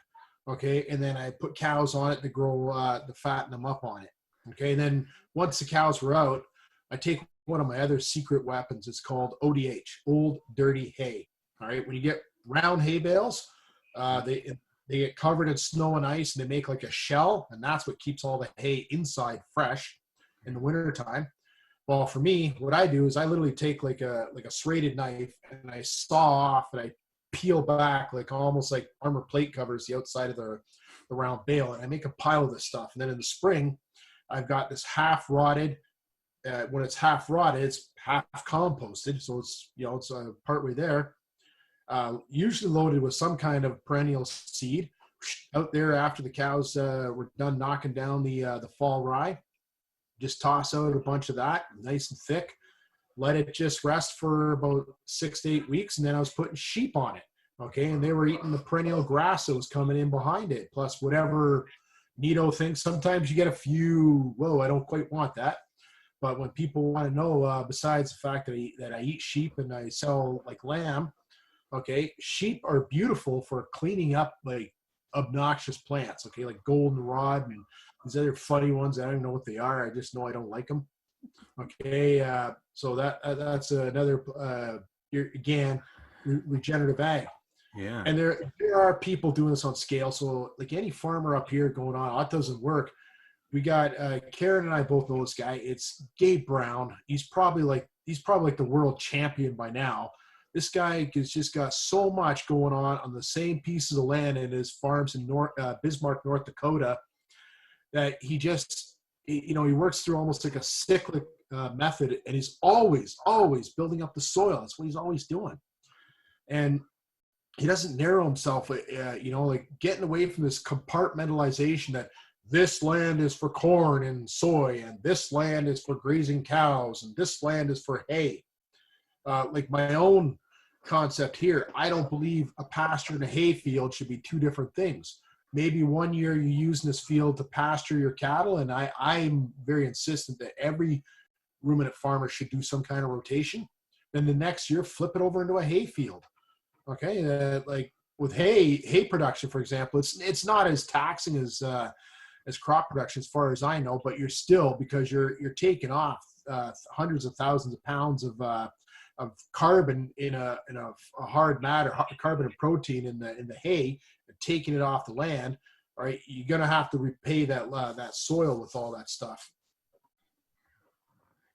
okay, and then I put cows on it to grow, to fatten them up on it, okay. And then once the cows were out, I take one of my other secret weapons. It's called ODH, Old Dirty Hay. All right, when you get round hay bales, they get covered in snow and ice, and they make like a shell, and that's what keeps all the hay inside fresh in the wintertime. Well, for me, what I do is I literally take like a serrated knife, and I saw off, and I peel back like almost like armor plate covers the outside of the round bale, and I make a pile of this stuff. And then in the spring, I've got this half rotted. When it's half rotted, it's half composted, so it's it's partway there. Usually loaded with some kind of perennial seed out there after the cows were done knocking down the fall rye. Just toss out a bunch of that, nice and thick. Let it just rest for about 6 to 8 weeks, and then I was putting sheep on it, okay? And they were eating the perennial grass that was coming in behind it, plus whatever neato things. Sometimes you get a few, whoa, I don't quite want that. But when people want to know, besides the fact that I eat sheep and I sell like lamb, okay, sheep are beautiful for cleaning up like obnoxious plants, okay, like goldenrod and these other funny ones. I don't even know what they are. I just know I don't like them. Okay, so that's another again regenerative ag. Yeah. And there are people doing this on scale. So like any farmer up here going on, oh, it doesn't work. We got Karen and I both know this guy. It's Gabe Brown. He's probably like the world champion by now. This guy has just got so much going on the same pieces of land in his farms in Bismarck, North Dakota, that he just, he works through almost like a cyclic method, and he's always building up the soil. That's what he's always doing. And he doesn't narrow himself, like getting away from this compartmentalization that this land is for corn and soy, and this land is for grazing cows, and this land is for hay. Like my own concept here, I don't believe a pasture and a hay field should be two different things. Maybe one year you're using this field to pasture your cattle, and I'm very insistent that every ruminant farmer should do some kind of rotation. Then the next year, flip it over into a hay field. Okay, like with hay production, for example, it's not as taxing as crop production, as far as I know, but you're still, because you're taking off hundreds of thousands of pounds of carbon in a hard matter, carbon and protein in the hay, and taking it off the land. All right, you're gonna have to repay that soil with all that stuff.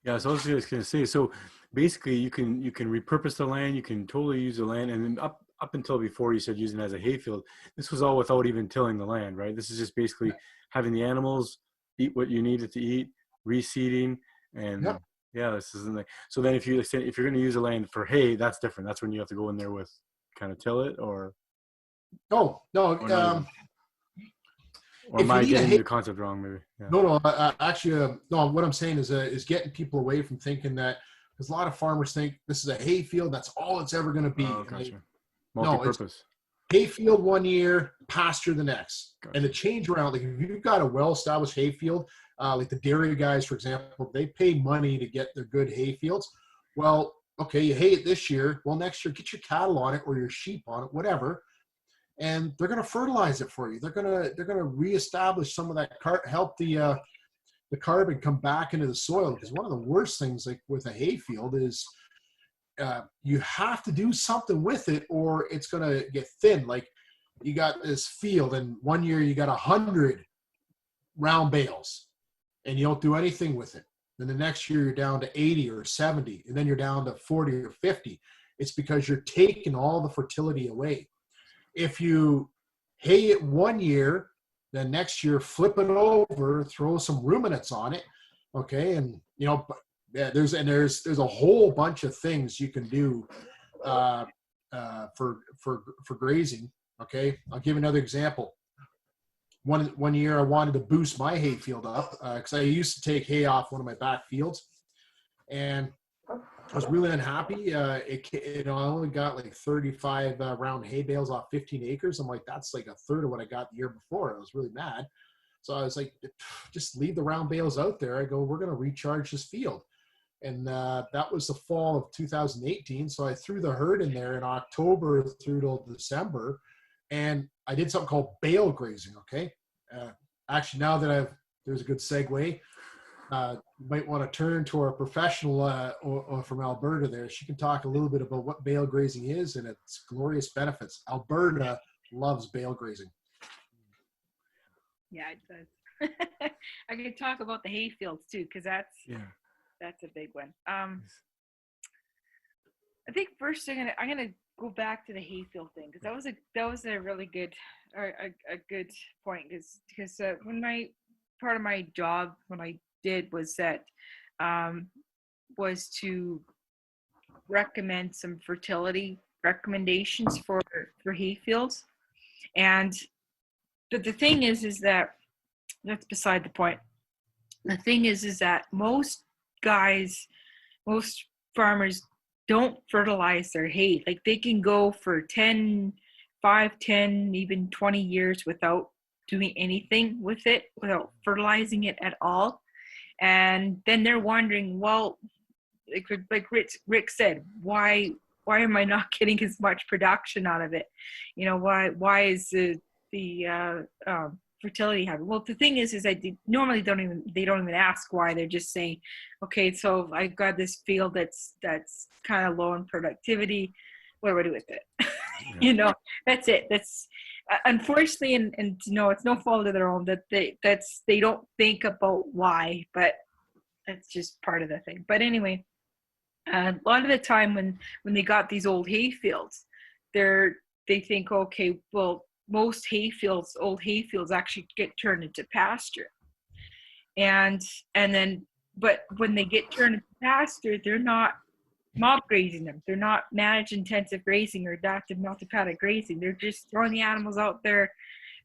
Yeah, so I was just gonna say, so basically you can repurpose the land, you can totally use the land, and then up until before you said using it as a hayfield, this was all without even tilling the land, right? This is just basically having the animals eat what you needed to eat, reseeding, and yep. Yeah, this isn't like, so then if you're going to use the land for hay, that's different. That's when you have to go in there with kind of till it, or no. Or am I getting the concept wrong? Maybe. Yeah. No. Actually, no. What I'm saying is getting people away from thinking that, because a lot of farmers think this is a hay field. That's all it's ever going to be. Oh, gotcha. Multi-purpose. No, hay field one year, pasture the next, Gotcha. And the change around. Like if you've got a well-established hay field, like the dairy guys, for example, they pay money to get their good hay fields. Well, okay, you hay it this year. Well, next year, get your cattle on it or your sheep on it, whatever. And they're going to fertilize it for you. They're going to reestablish some of that help the carbon come back into the soil. Because one of the worst things, like with a hay field, is you have to do something with it or it's going to get thin. Like you got this field and one year you got 100 round bales and you don't do anything with it. Then the next year you're down to 80 or 70, and then you're down to 40 or 50. It's because you're taking all the fertility away. If you hay it one year, then next year flip it over, throw some ruminants on it, okay, and you know, yeah, there's a whole bunch of things you can do for grazing. Okay, I'll give another example. One year I wanted to boost my hay field up because I used to take hay off one of my back fields, and I was really unhappy. I only got like 35 round hay bales off 15 acres. I'm like, that's like a third of what I got the year before. I was really mad. So I was like, just leave the round bales out there. I go, we're going to recharge this field. And that was the fall of 2018. So I threw the herd in there in October through till December. And I did something called bale grazing, okay? Actually, now that there's a good segue. You might want to turn to our professional from Alberta there. She can talk a little bit about what bale grazing is and its glorious benefits. Alberta loves bale grazing. Yeah, it does. I could talk about the hay fields too, because that's a big one. I think first I'm gonna go back to the hay field thing, because that was a really good a good point, because when part of my job when I did was that was to recommend some fertility recommendations for hay fields, but the thing is that that's beside the point. The thing is that most farmers don't fertilize their hay. Like they can go for 5, 10, even 20 years without doing anything with it, without fertilizing it at all. And then they're wondering, well, like Rick said, why am I not getting as much production out of it? You know, why is the fertility happening? Well, the thing is that they normally don't even ask why. They're just saying, okay, so I've got this field that's kind of low in productivity. What do I do with it? Yeah. You know, that's it. That's unfortunately, and you know, it's no fault of their own that they don't think about why, but that's just part of the thing. But anyway, a lot of the time when they got these old hay fields, they think, okay, well, most old hay fields actually get turned into pasture, and then, but when they get turned into pasture, they're not mob grazing them. They're not managed intensive grazing or adaptive multi-paddock grazing. They're just throwing the animals out there,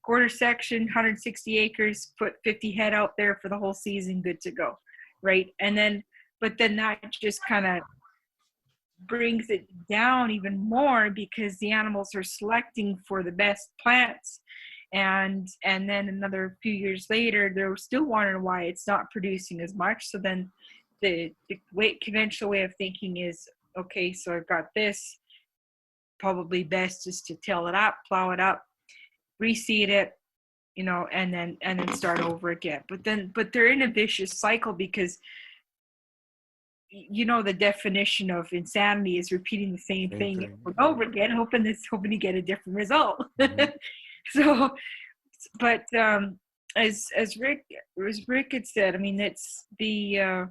quarter section, 160 acres, put 50 head out there for the whole season, good to go, right? And then, but then that just kind of brings it down even more, because the animals are selecting for the best plants, and then another few years later they're still wondering why it's not producing as much. So then the conventional way of thinking is, okay, so I've got this, probably best is to till it up, plow it up, reseed it, you know, and then start over again. But they're in a vicious cycle, because you know, the definition of insanity is repeating the same thing over and over again, hoping to get a different result. Mm-hmm. So, but as Rick had said, I mean, it's I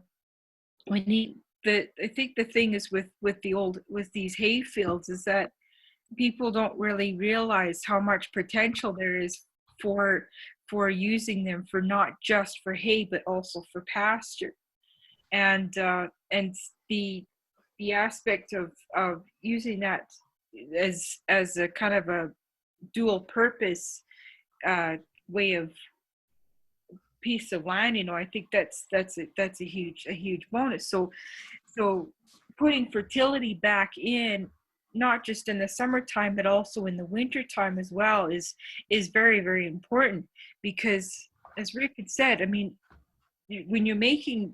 think the thing is with these hay fields is that people don't really realize how much potential there is for using them for not just for hay, but also for pasture. And the aspect of using that as a kind of a dual purpose way of piece of land, you know, I think that's a huge bonus. So putting fertility back in, not just in the summertime but also in the wintertime as well, is very, very important, because as Rick had said, I mean, when you're making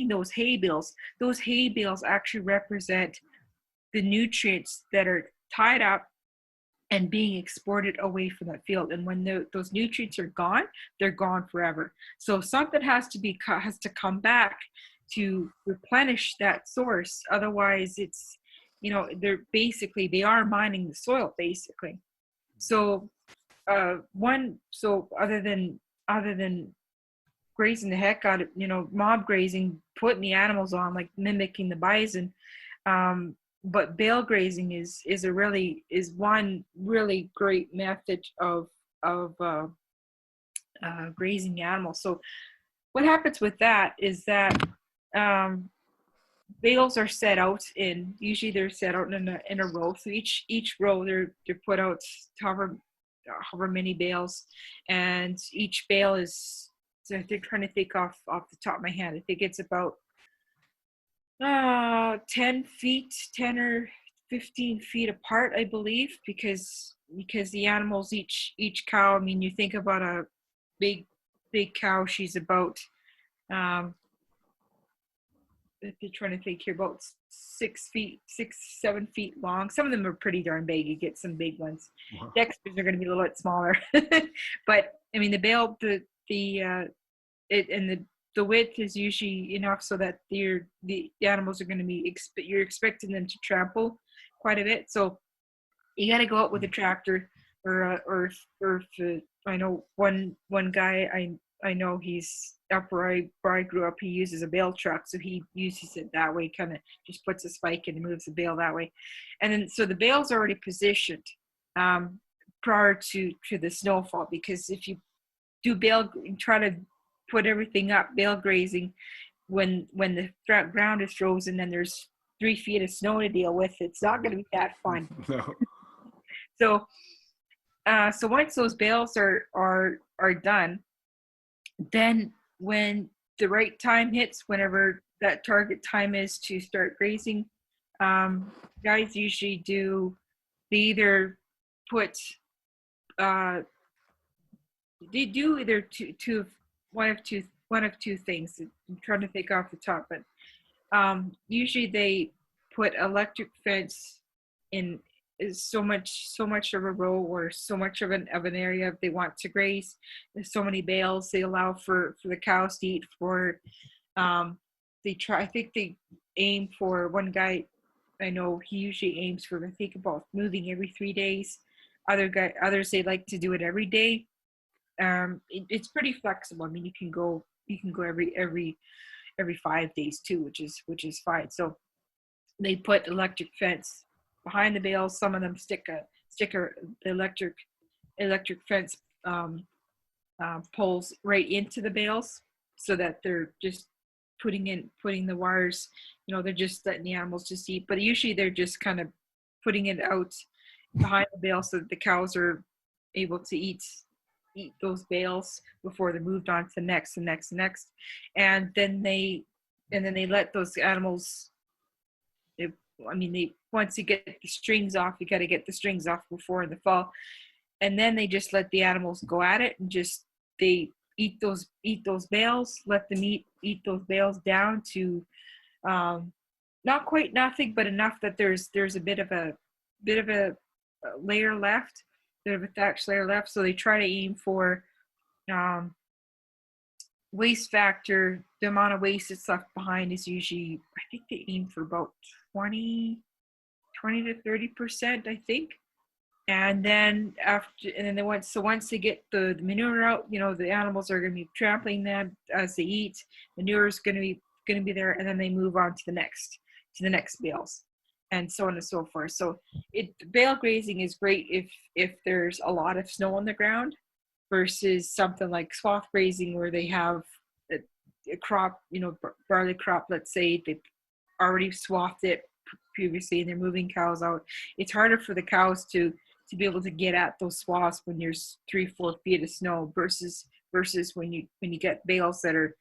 those hay bales actually represent the nutrients that are tied up and being exported away from that field. And when those nutrients are gone, they're gone forever. So something has to come back to replenish that source. Otherwise, it's, they are mining the soil basically. So other than grazing the heck out of, mob grazing, putting the animals on, like mimicking the bison. But bale grazing is one really great method of grazing animals. So what happens with that is that bales are set out usually they're set out in a row. So each row they're put out however many bales, and each bale is, so I think, trying to think off the top of my head, I think it's about 10 or 15 feet apart, I believe, because the animals, each cow, I mean, you think about a big cow, she's about if you're trying to think here, about 7 feet long. Some of them are pretty darn big. You get some big ones. Wow. Dexters are going to be a little bit smaller. But I mean, the bale, the width is usually enough so that the animals are going to be, you're expecting them to trample quite a bit. So you got to go out with a tractor, or if I know one guy I know, he's up where I grew up, he uses a bale truck, so he uses it that way, kind of just puts a spike in and moves the bale that way. And then so the bale's already positioned prior to the snowfall, because if you do try to put everything up bale grazing when the ground is frozen and there's 3 feet of snow to deal with, it's not going to be that fun. No. So once those bales are done, then when the right time hits, whenever that target time is to start grazing, guys usually they either put they do either one of two things. I'm trying to think off the top, but usually they put electric fence in so much of a row, or so much of an area if they want to graze. There's so many bales they allow for the cows to eat. I think they aim for, one guy I know, he usually aims for, I think, about moving every 3 days. Others, they like to do it every day. It's pretty flexible. I mean, you can go every 5 days too, which is fine. So they put electric fence behind the bales. Some of them stick a electric fence poles right into the bales, so that they're just putting the wires. They're just letting the animals just eat. But usually they're just kind of putting it out behind the bale so that the cows are able to eat those bales before they're moved on to the next. And then they let those animals, once you get the strings off, you got to get the strings off before in the fall, and then they just let the animals go at it, and they eat those bales, let them eat those bales down to not quite nothing, but enough that there's a bit of a layer left, bit of a thatch layer left. So they try to aim for waste factor. The amount of waste that's left behind is usually, I think they aim for about 20 to 30%, I think. And then once they get the manure out, the animals are going to be trampling them as they eat. Manure is going to be there, and then they move on to the next bales, and so on and so forth. So bale grazing is great if there's a lot of snow on the ground, versus something like swath grazing where they have a crop, barley crop. Let's say they've already swathed it previously and they're moving cows out. It's harder for the cows to be able to get at those swaths when there's 3-4 feet of snow, versus when you get bales that are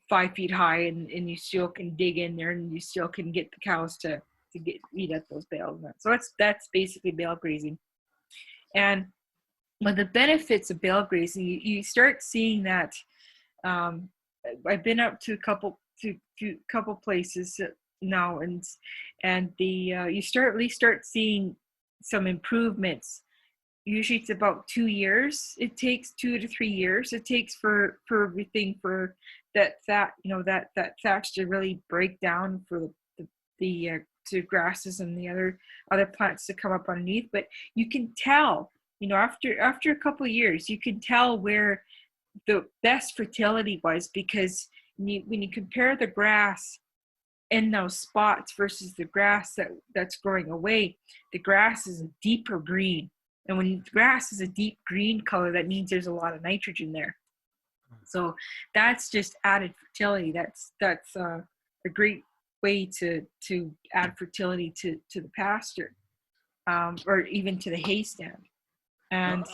5 feet high, and you still can dig in there, and you still can get the cows to eat at those bales. So that's basically bale grazing. And one of the benefits of bale grazing, you start seeing that. I've been up to a couple places now, and the you at least start seeing some improvements. Usually it's about 2 years. It takes 2 to 3 years. It takes for everything for that that thatch to really break down, for the to grasses and the other plants to come up underneath. But you can tell, after a couple of years, you can tell where the best fertility was, because when you compare the grass in those spots versus the grass that's growing away, the grass is a deeper green. And when the grass is a deep green color, that means there's a lot of nitrogen there. So that's just added fertility. That's a great way to add fertility to the pasture, or even to the hay stand. And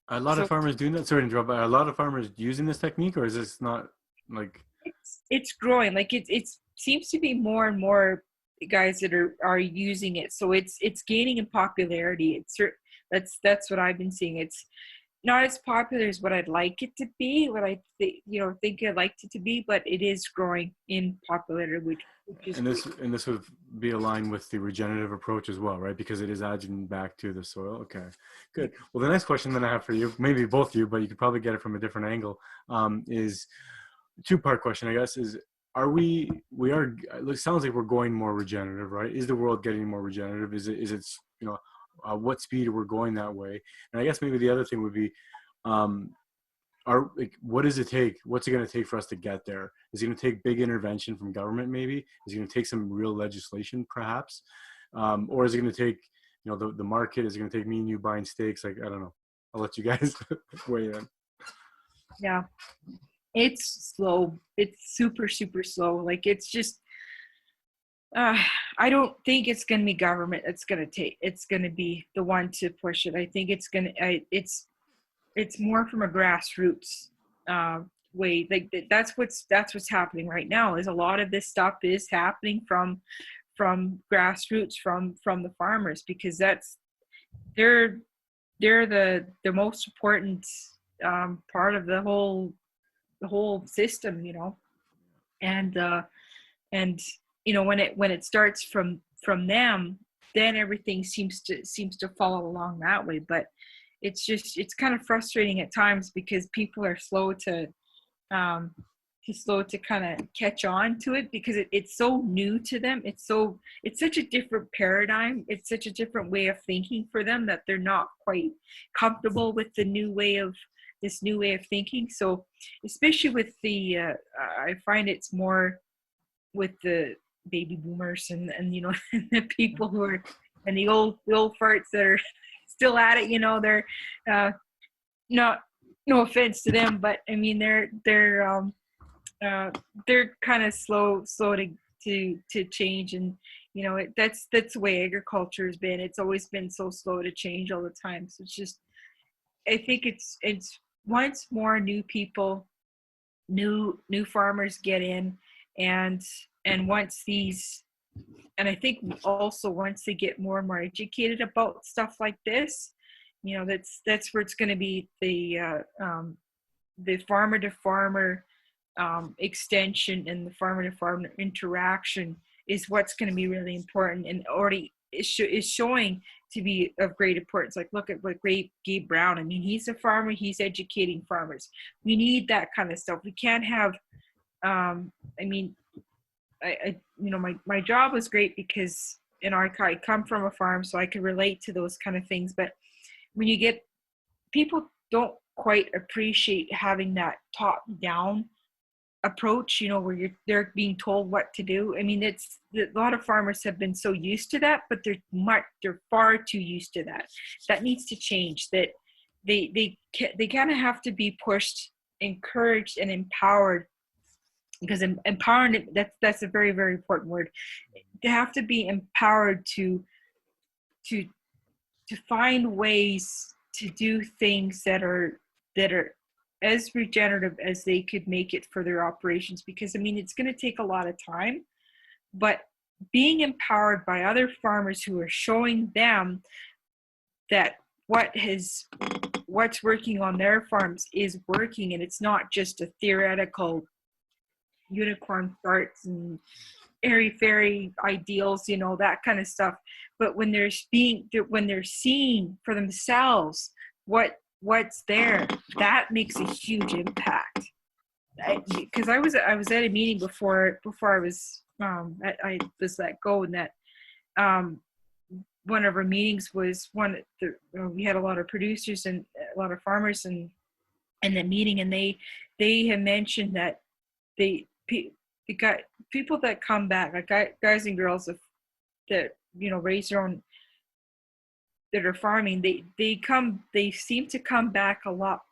a lot of farmers doing that. Sorry to interrupt, but are a lot of farmers using this technique, or is this not like? It's growing. Like it seems to be more and more guys that are using it. So it's gaining in popularity. That's what I've been seeing. It's not as popular as what I'd like it to be, what I think I'd like it to be, but it is growing in popularity, which is and this would be aligned with the regenerative approach as well, right? Because it is adding back to the soil. Okay, good. Well, the next question that I have for you, maybe both of you, but you could probably get it from a different angle, is a two-part question, I guess, is it sounds like we're going more regenerative, right? Is the world getting more regenerative? Is it what speed we're going that way? And I guess maybe the other thing would be, what does it take? What's it going to take for us to get there? Is it going to take big intervention from government? Maybe is it going to take some real legislation, perhaps, or is it going to take the market? Is it going to take me and you buying steaks? Like, I don't know. I'll let you guys weigh in. Yeah, it's slow. It's super slow. Like, it's just. I don't think it's going to be government it's going to be the one to push it. I think it's more from a grassroots way. Like that's what's happening right now, is a lot of this stuff is happening from grassroots, from the farmers, because they're the most important part of the whole system, and when it starts from them, then everything seems to follow along that way. But it's kind of frustrating at times, because people are slow to kind of catch on to it, because it's so new to them. It's such a different paradigm. It's such a different way of thinking for them, that they're not quite comfortable with this new way of thinking. So especially with I find it's more with the baby boomers and the people who are, and the old farts that are still at it. They're not, no offense to them, but I mean they're kind of slow to change. And that's the way agriculture has been. It's always been so slow to change all the time. So it's just, I think it's once more new people, new farmers get in, and once these, and I think also once they get more and more educated about stuff like this, that's where it's going to be the farmer to farmer extension, and the farmer to farmer interaction is what's going to be really important, and already is showing to be of great importance. Like, look at what Gabe Brown. I mean, he's a farmer. He's educating farmers. We need that kind of stuff. We can't have. My job was great because I come from a farm, so I could relate to those kind of things. But when you get, people don't quite appreciate having that top-down approach, where they're being told what to do. I mean, a lot of farmers have been so used to that, but they're far too used to that. That needs to change. That they kind of have to be pushed, encouraged, and empowered. Because empowerment, that's a very, very important word. They have to be empowered to find ways to do things that are as regenerative as they could make it for their operations. Because I mean, it's going to take a lot of time, but being empowered by other farmers who are showing them that what's working on their farms is working, and it's not just a theoretical unicorn farts, and airy fairy ideals, you know, that kind of stuff. But when they're seeing for themselves what's there, that makes a huge impact. Because I was at a meeting before I was I was let go, and that one of our meetings was we had a lot of producers and a lot of farmers in the meeting, and they had mentioned that they got people that come back, like guys and girls that, you know, raise their own, that are farming, they seem to come back a lot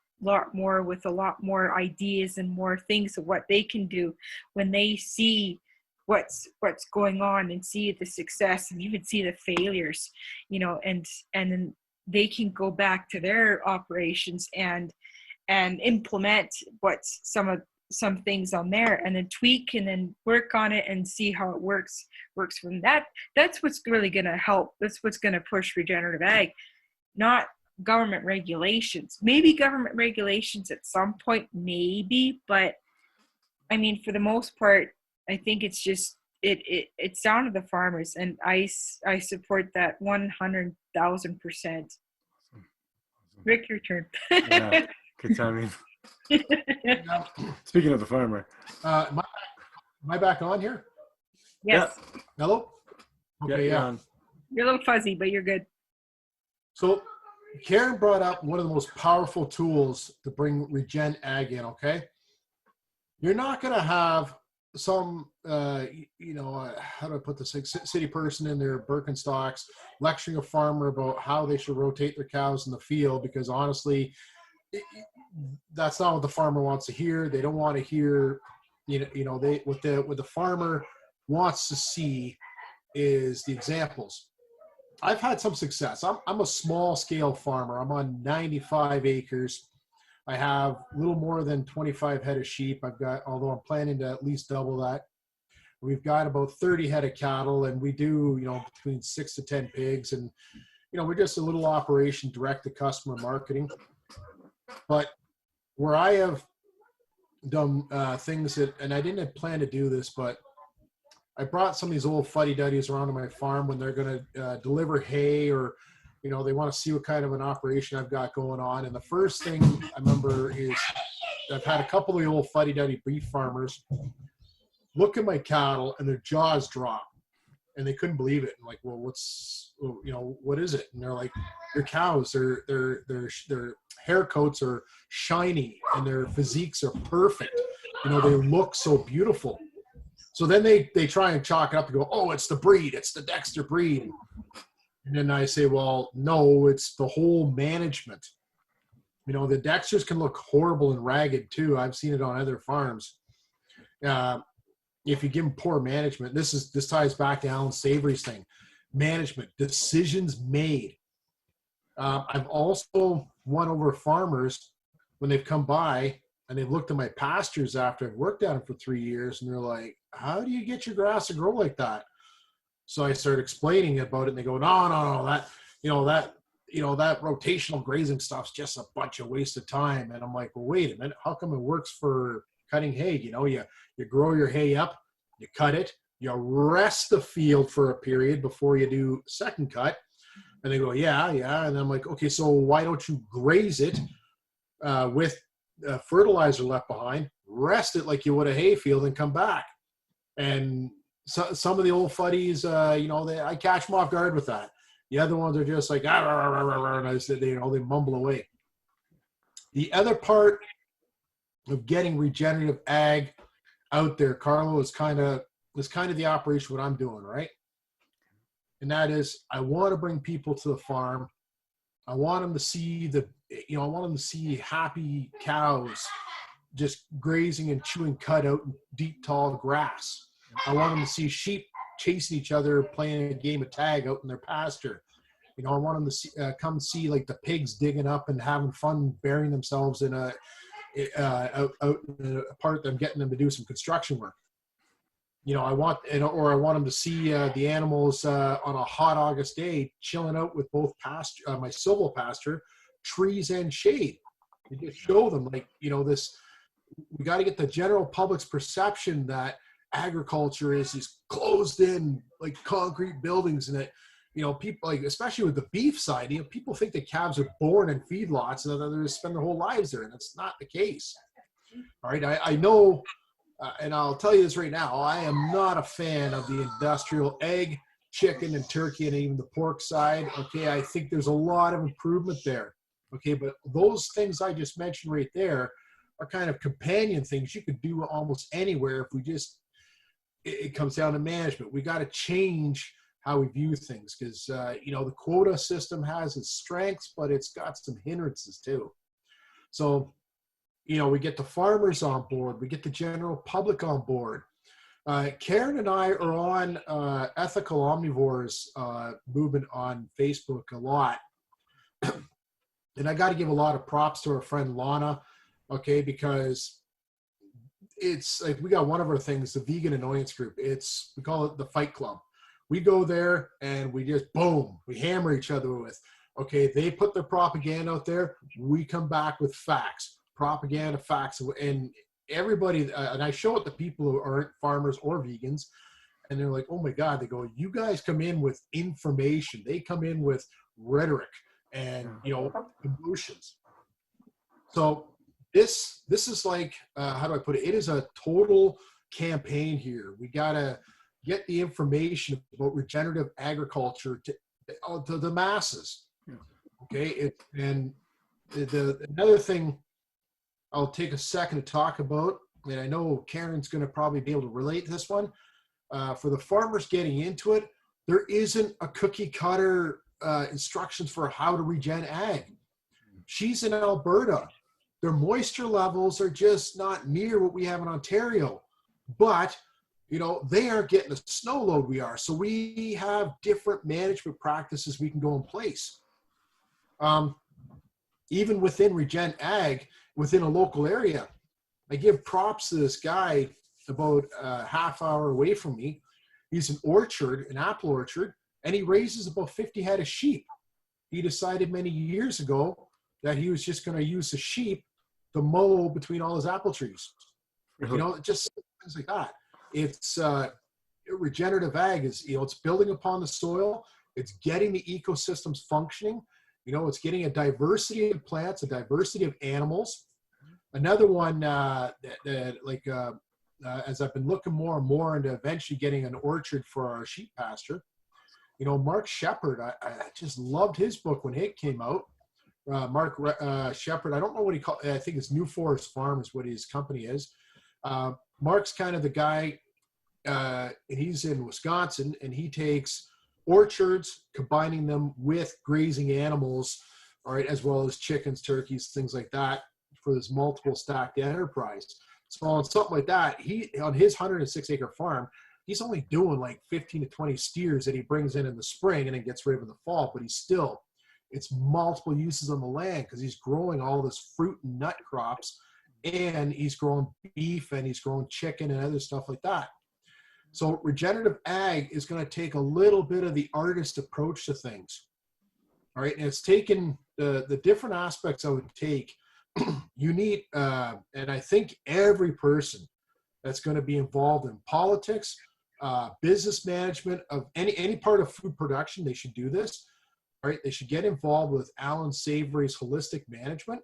more with a lot more ideas and more things of what they can do when they see what's going on and see the success and even see the failures, you know, and then they can go back to their operations and implement what's some things on there, and then tweak and then work on it and see how it works from that. That's what's really going to help. That's what's going to push regenerative ag, not government regulations. Maybe government regulations at some point, maybe, but I mean, for the most part, I think it's just it's down to the farmers, and I support that 100,000%. Rick, your turn. Yeah, good timing. Speaking of the farmer, Am I back on here? Yes. Yeah. Hello? Okay, yeah. You're a little fuzzy, but you're good. So Karen brought up one of the most powerful tools to bring regen ag in, okay? You're not going to have some, how do I put this, city person in their Birkenstocks lecturing a farmer about how they should rotate their cows in the field, because honestly, that's not what the farmer wants to hear. They don't want to hear, what the farmer wants to see is the examples. I've had some success. I'm a small scale farmer. I'm on 95 acres. I have a little more than 25 head of sheep. Although I'm planning to at least double that. We've got about 30 head of cattle, and we do, between 6 to 10 pigs. And, we're just a little operation, direct to customer marketing. But where I have done things that, and I didn't plan to do this, but I brought some of these old fuddy-duddies around to my farm when they're going to deliver hay, or, they want to see what kind of an operation I've got going on. And the first thing I remember is I've had a couple of the old fuddy-duddy beef farmers look at my cattle and their jaws drop, and they couldn't believe it. I'm like, well, what is it? And they're like, your cows, their hair coats are shiny and their physiques are perfect. They look so beautiful. So then they try and chalk it up and go, oh, it's the breed. It's the Dexter breed. And then I say, well, no, it's the whole management. The Dexters can look horrible and ragged too. I've seen it on other farms. If you give them poor management, this ties back to Alan Savory's thing. Management, decisions made. I've also won over farmers when they've come by and they've looked at my pastures after I've worked at them for 3 years, and they're like, how do you get your grass to grow like that? So I start explaining about it, and they go, no, that rotational grazing stuff's just a bunch of wasted time. And I'm like, well, wait a minute, how come it works for cutting hay? You grow your hay up, you cut it, you rest the field for a period before you do second cut. And they go, yeah. And I'm like, okay, so why don't you graze it with fertilizer left behind, rest it like you would a hay field, and come back? And some of the old fuddies, I catch them off guard with that. The other ones are just like, and they mumble away. The other part of getting regenerative ag out there, Carlo, is kind of the operation what I'm doing, right? And that is, I want to bring people to the farm. I want them to see happy cows just grazing and chewing cutout deep, tall grass. I want them to see sheep chasing each other, playing a game of tag out in their pasture. I want them to come see like the pigs digging up and having fun, burying themselves in out in a part of them, getting them to do some construction work. I want them to see the animals on a hot August day chilling out with both my silvo pasture, trees and shade. You just show them, like, this. We got to get the general public's perception that agriculture is these closed in like concrete buildings, and that, you know, people like, especially with the beef side, you know, people think that calves are born in feedlots and then they just spend their whole lives there, and that's not the case. All right, I know, and I'll tell you this right now, I am not a fan of the industrial egg, chicken, and turkey, and even the pork side. Okay, I think there's a lot of improvement there. Okay, but those things I just mentioned right there are kind of companion things you could do almost anywhere. If we just, it comes down to management. We got to change how we view things, because you know, the quota system has its strengths, but it's got some hindrances too. So, you know, we get the farmers on board, we get the general public on board. Karen and I are on Ethical Omnivores movement on Facebook a lot. And I got to give a lot of props to our friend Lana, okay, because it's like, we got one of our things, the vegan annoyance group. We call it the Fight Club. We go there and we just, boom, we hammer each other with, okay, they put their propaganda out there, we come back with facts, propaganda, facts, and everybody, and I show it to people who aren't farmers or vegans, and they're like, oh my God, they go, you guys come in with information. They come in with rhetoric and, you know, emotions. So this is like, how do I put it? It is a total campaign here. We got to get the information about regenerative agriculture to the masses. Okay. Another thing I'll take a second to talk about, and I know Karen's going to probably be able to relate to this one. For the farmers getting into it, there isn't a cookie cutter instructions for how to regen ag. She's in Alberta. Their moisture levels are just not near what we have in Ontario, but you know, they aren't getting the snow load we are. So we have different management practices we can go in place. Even within regen ag, within a local area, I give props to this guy about a half hour away from me. He's an orchard, an apple orchard, and he raises about 50 head of sheep. He decided many years ago that he was just going to use the sheep to mow between all his apple trees. You know, just things like that. It's regenerative ag is, you know, it's building upon the soil. It's getting the ecosystems functioning. You know, it's getting a diversity of plants, a diversity of animals. Another one as I've been looking more and more into eventually getting an orchard for our sheep pasture, you know, Mark Shepard, I just loved his book when it came out. Mark Shepard, I don't know what he called, I think it's New Forest Farm is what his company is. Mark's kind of the guy, and he's in Wisconsin, and he takes orchards, combining them with grazing animals, all right, as well as chickens, turkeys, things like that, for this multiple stacked enterprise. So on something like that, he, on his 106 acre farm, he's only doing like 15 to 20 steers that he brings in the spring and then gets rid of in the fall, but he's still, it's multiple uses on the land because he's growing all this fruit and nut crops, and he's growing beef, and he's growing chicken and other stuff like that. So regenerative ag is going to take a little bit of the artist approach to things. All right. And it's taken the different aspects I would take. You need, and I think every person that's going to be involved in politics, business management of any part of food production, they should do this. All right. They should get involved with Alan Savory's holistic management.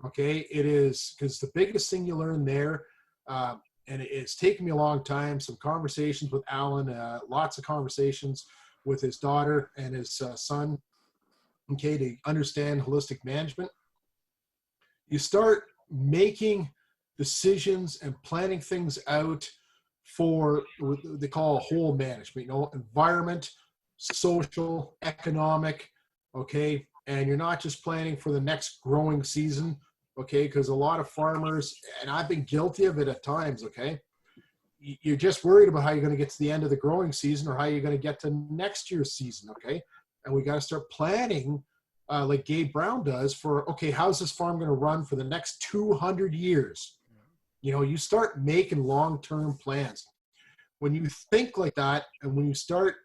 Okay. It is, because the biggest thing you learn there, and it's taken me a long time, some conversations with Alan, lots of conversations with his daughter and his son, okay, to understand holistic management. You start making decisions and planning things out for what they call whole management, you know, environment, social, economic, okay, and you're not just planning for the next growing season, okay, because a lot of farmers, and I've been guilty of it at times, okay, you're just worried about how you're going to get to the end of the growing season or how you're going to get to next year's season, okay, and we got to start planning like Gabe Brown does for, okay, how's this farm going to run for the next 200 years? You know, you start making long-term plans. When you think like that, and when you start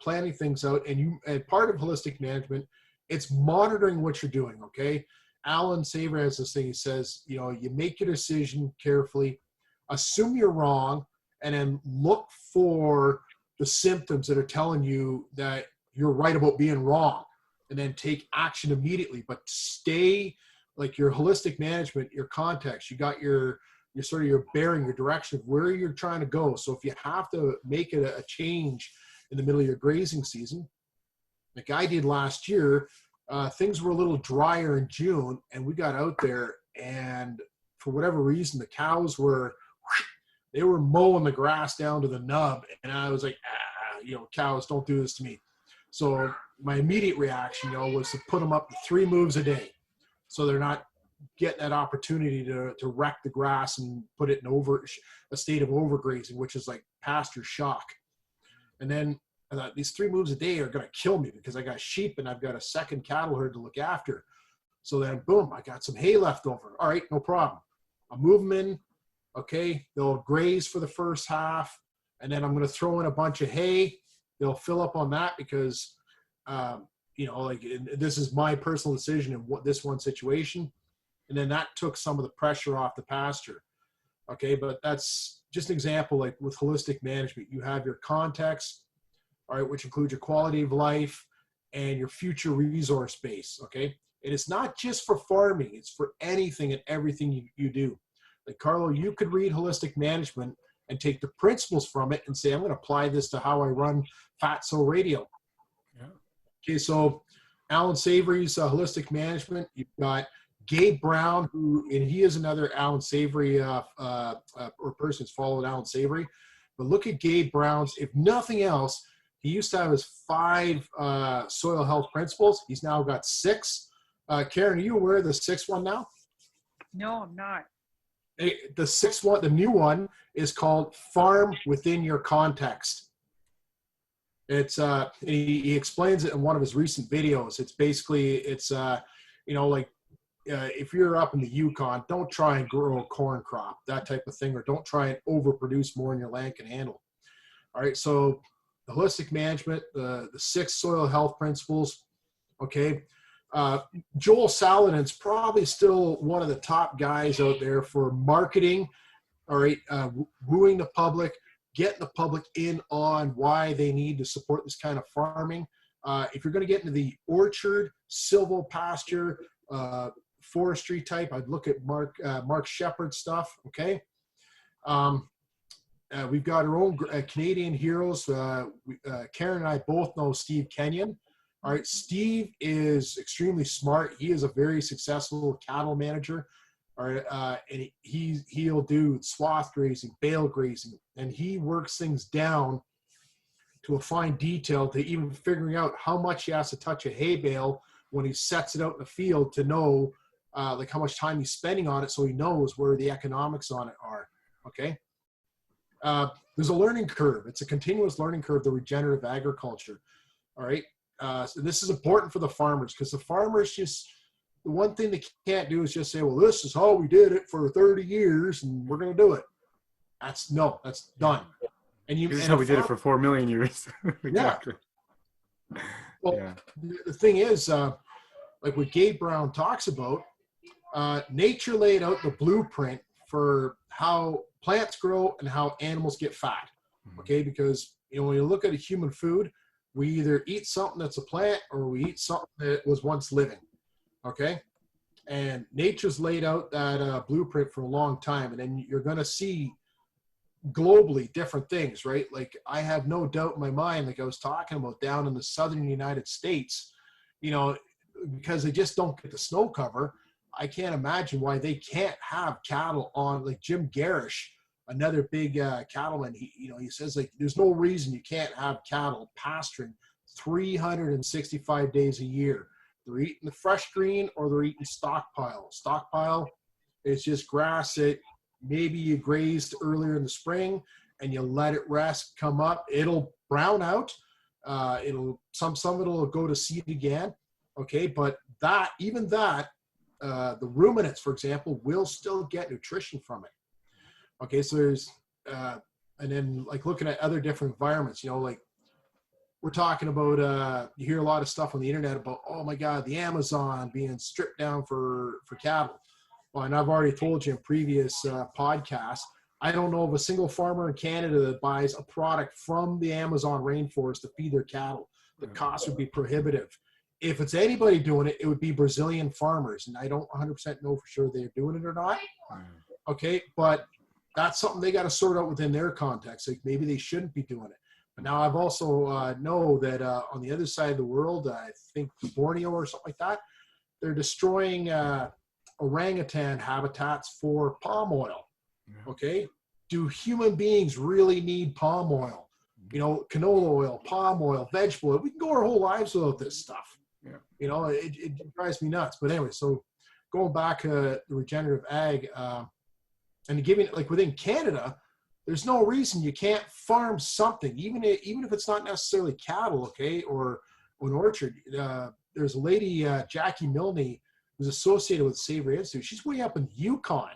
planning things out, and part of holistic management, it's monitoring what you're doing, okay? Alan Savory has this thing, he says, you know, you make your decision carefully, assume you're wrong, and then look for the symptoms that are telling you that you're right about being wrong, and then take action immediately. But stay, like, your holistic management, your context, you got your sort of your bearing, your direction of where you're trying to go. So if you have to make it a change in the middle of your grazing season, like I did last year, things were a little drier in June, and we got out there, and for whatever reason, the cows they were mowing the grass down to the nub, and I was like, cows, don't do this to me. So my immediate reaction, was to put them up to 3 moves a day, so they're not getting that opportunity to wreck the grass and put it in a state of overgrazing, which is like pasture shock. And then I thought, these 3 moves a day are going to kill me because I got sheep and I've got a second cattle herd to look after. So then, boom, I got some hay left over. All right, no problem. I'll move them in. Okay, they'll graze for the first half, and then I'm going to throw in a bunch of hay. They'll fill up on that because, this is my personal decision in this one situation. And then that took some of the pressure off the pasture. Okay, but that's just an example. Like with holistic management, you have your context, all right, which includes your quality of life and your future resource base. Okay, and it's not just for farming, it's for anything and everything you do. Like, Carlo, you could read holistic management and take the principles from it and say, I'm going to apply this to how I run Fatso radio. Yeah. Okay, so Alan Savory's holistic management, you've got Gabe Brown, and he is another Alan Savory or person who's followed Alan Savory. But look at Gabe Brown's, if nothing else, he used to have his 5 soil health principles. He's now got 6. Karen, are you aware of the 6th one now? No, I'm not. The 6th one, the new one, is called Farm Within Your Context. It's he explains it in one of his recent videos. It's basically, if you're up in the Yukon, don't try and grow a corn crop, that type of thing, or don't try and overproduce more than your land can handle. All right, so the holistic management, the 6 soil health principles, okay. Joel Salatin's probably still one of the top guys out there for marketing, all right, wooing the public, getting the public in on why they need to support this kind of farming. If you're going to get into the orchard, silvopasture, forestry type, I'd look at Mark Shepard stuff, okay? We've got our own Canadian heroes. Karen and I both know Steve Kenyon. All right, Steve is extremely smart. He is a very successful cattle manager. All right, and he'll do swath grazing, bale grazing, and he works things down to a fine detail to even figuring out how much he has to touch a hay bale when he sets it out in the field to know like how much time he's spending on it, so he knows where the economics on it are. Okay. There's a learning curve. It's a continuous learning curve, the regenerative agriculture. All right. So this is important for the farmers, because the farmers the one thing they can't do is just say, well, this is how we did it for 30 years and we're going to do it. That's done. And this is how we did it for 4 million years. Exactly. Yeah. Well, the thing is, like what Gabe Brown talks about, nature laid out the blueprint for how plants grow and how animals get fat. Okay, because when you look at a human food, we either eat something that's a plant or we eat something that was once living. Okay, and nature's laid out that blueprint for a long time, and then you're going to see globally different things, right? Like, I have no doubt in my mind, like I was talking about down in the southern United States, because they just don't get the snow cover. I can't imagine why they can't have cattle on, like Jim Garish, another big cattleman. He says, like, there's no reason you can't have cattle pasturing 365 days a year. They're eating the fresh green or they're eating stockpile. Stockpile is just grass that maybe you grazed earlier in the spring and you let it rest, come up. It'll brown out. Some of it will go to seed again. Okay, but the ruminants, for example, will still get nutrition from it. Okay, so there's, and then like looking at other different environments, like we're talking about, you hear a lot of stuff on the internet about, oh my God, the Amazon being stripped down for cattle. Well, and I've already told you in previous podcasts, I don't know of a single farmer in Canada that buys a product from the Amazon rainforest to feed their cattle. The cost would be prohibitive. If it's anybody doing it, it would be Brazilian farmers. And I don't 100% know for sure they're doing it or not. Okay, but that's something they got to sort out within their context. Like maybe they shouldn't be doing it. But now I've also know that on the other side of the world, I think Borneo or something like that, they're destroying orangutan habitats for palm oil. Okay, do human beings really need palm oil? You know, canola oil, palm oil, vegetable oil. We can go our whole lives without this stuff. Yeah. You know, it drives me nuts. But anyway, so going back to the regenerative ag, and giving like within Canada, there's no reason you can't farm something, even if it's not necessarily cattle, okay, or an orchard. There's a lady, Jackie Milne, who's associated with Savory Institute. She's way up in Yukon,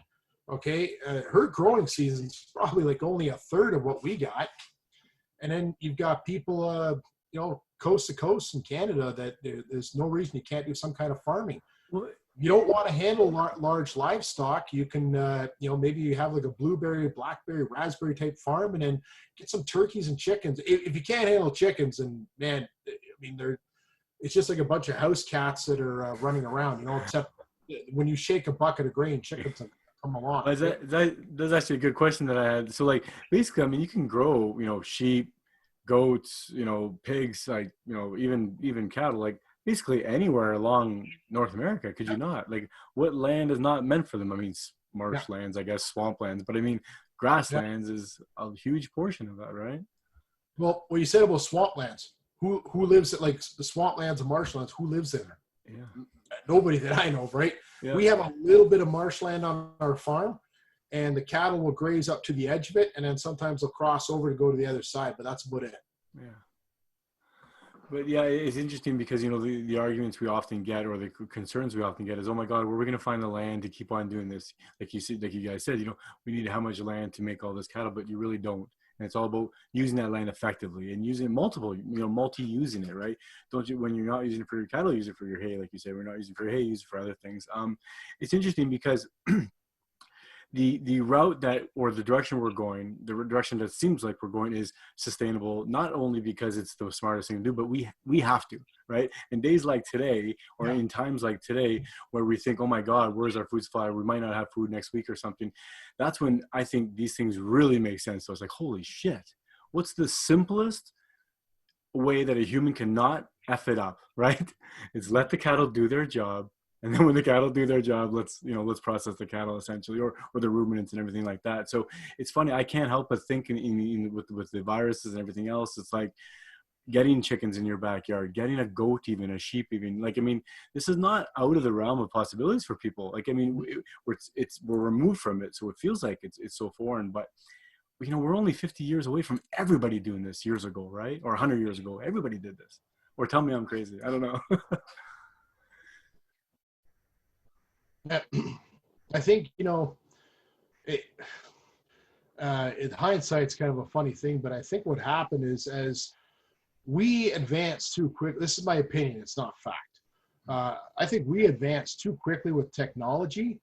okay. Her growing season's probably like only a third of what we got. And then you've got people, you know, coast to coast in Canada that there's no reason you can't do some kind of farming. Well, you don't want to handle large livestock. You can, you know, maybe you have like a blueberry, blackberry, raspberry type farm, and then get some turkeys and chickens. If you can't handle chickens, and man, I mean, it's just like a bunch of house cats that are running around, you know, except when you shake a bucket of grain, chickens come along. That's actually a good question that I had. So like, basically, I mean, you can grow, you know, sheep, goats, you know, pigs, like, you know, even cattle, like basically anywhere along North America. Could you not? Like, what land is not meant for them? I mean, marshlands, I guess, swamplands, but I mean, grasslands is a huge portion of that, right? Well, what you said about swamplands, who lives at like the swamplands and marshlands? Who lives there? Yeah. Nobody that I know of, right? Yeah. We have a little bit of marshland on our farm, and the cattle will graze up to the edge of it, and then sometimes they'll cross over to go to the other side, but that's about it. Yeah. But yeah, it's interesting because, you know, the arguments we often get, or the concerns we often get, is, oh my God, where are we going to find the land to keep on doing this? Like you guys said, you know, we need how much land to make all this cattle, but you really don't. And it's all about using that land effectively and using multiple, you know, multi-using it, right? Don't you, when you're not using it for your cattle, use it for your hay. Like you said, we're not using it for hay, use it for other things. It's interesting because the route that, or the direction we're going, the direction that seems like we're going, is sustainable, not only because it's the smartest thing to do, but we have to, right? In days like today, or in times like today, where we think, oh my God, where's our food supply? We might not have food next week or something. That's when I think these things really make sense. So it's like, holy shit, what's the simplest way that a human cannot F it up, right? It's let the cattle do their job. And then when the cattle do their job, let's process the cattle essentially, or the ruminants and everything like that. So it's funny, I can't help but think with the viruses and everything else, it's like getting chickens in your backyard, getting a goat, even a sheep, even, like, I mean, this is not out of the realm of possibilities for people. Like, I mean, we're removed from it, so it feels like it's so foreign. But you know, we're only 50 years away from everybody doing this years ago, right? Or 100 years ago, everybody did this. Or tell me I'm crazy. I don't know. I think, you know, in hindsight's kind of a funny thing, but I think what happened is, as we advanced too quick, this is my opinion, it's not fact. I think we advanced too quickly with technology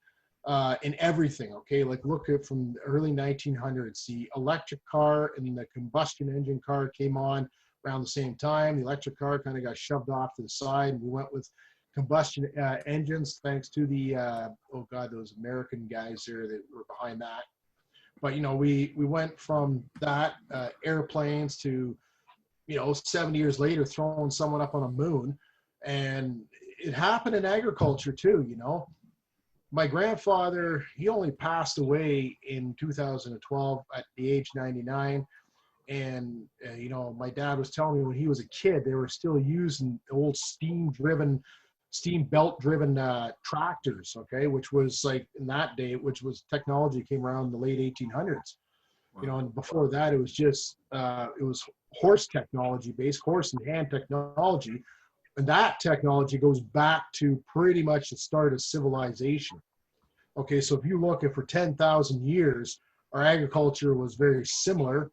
in everything, okay? Like, look at from the early 1900s, the electric car and the combustion engine car came on around the same time. The electric car kind of got shoved off to the side, and we went with combustion engines, thanks to the oh God, those American guys there that were behind that. But you know, we went from that airplanes to, you know, 70 years later throwing someone up on a moon. And it happened in agriculture too. You know, my grandfather, he only passed away in 2012 at the age 99. And you know, my dad was telling me when he was a kid, they were still using old steam belt driven tractors, okay, which was like in that day, which was technology came around in the late 1800s. Wow. You know, and before that it was just it was horse technology based, horse and hand technology, and that technology goes back to pretty much the start of civilization. Okay, so if you look at for 10,000 years, our agriculture was very similar.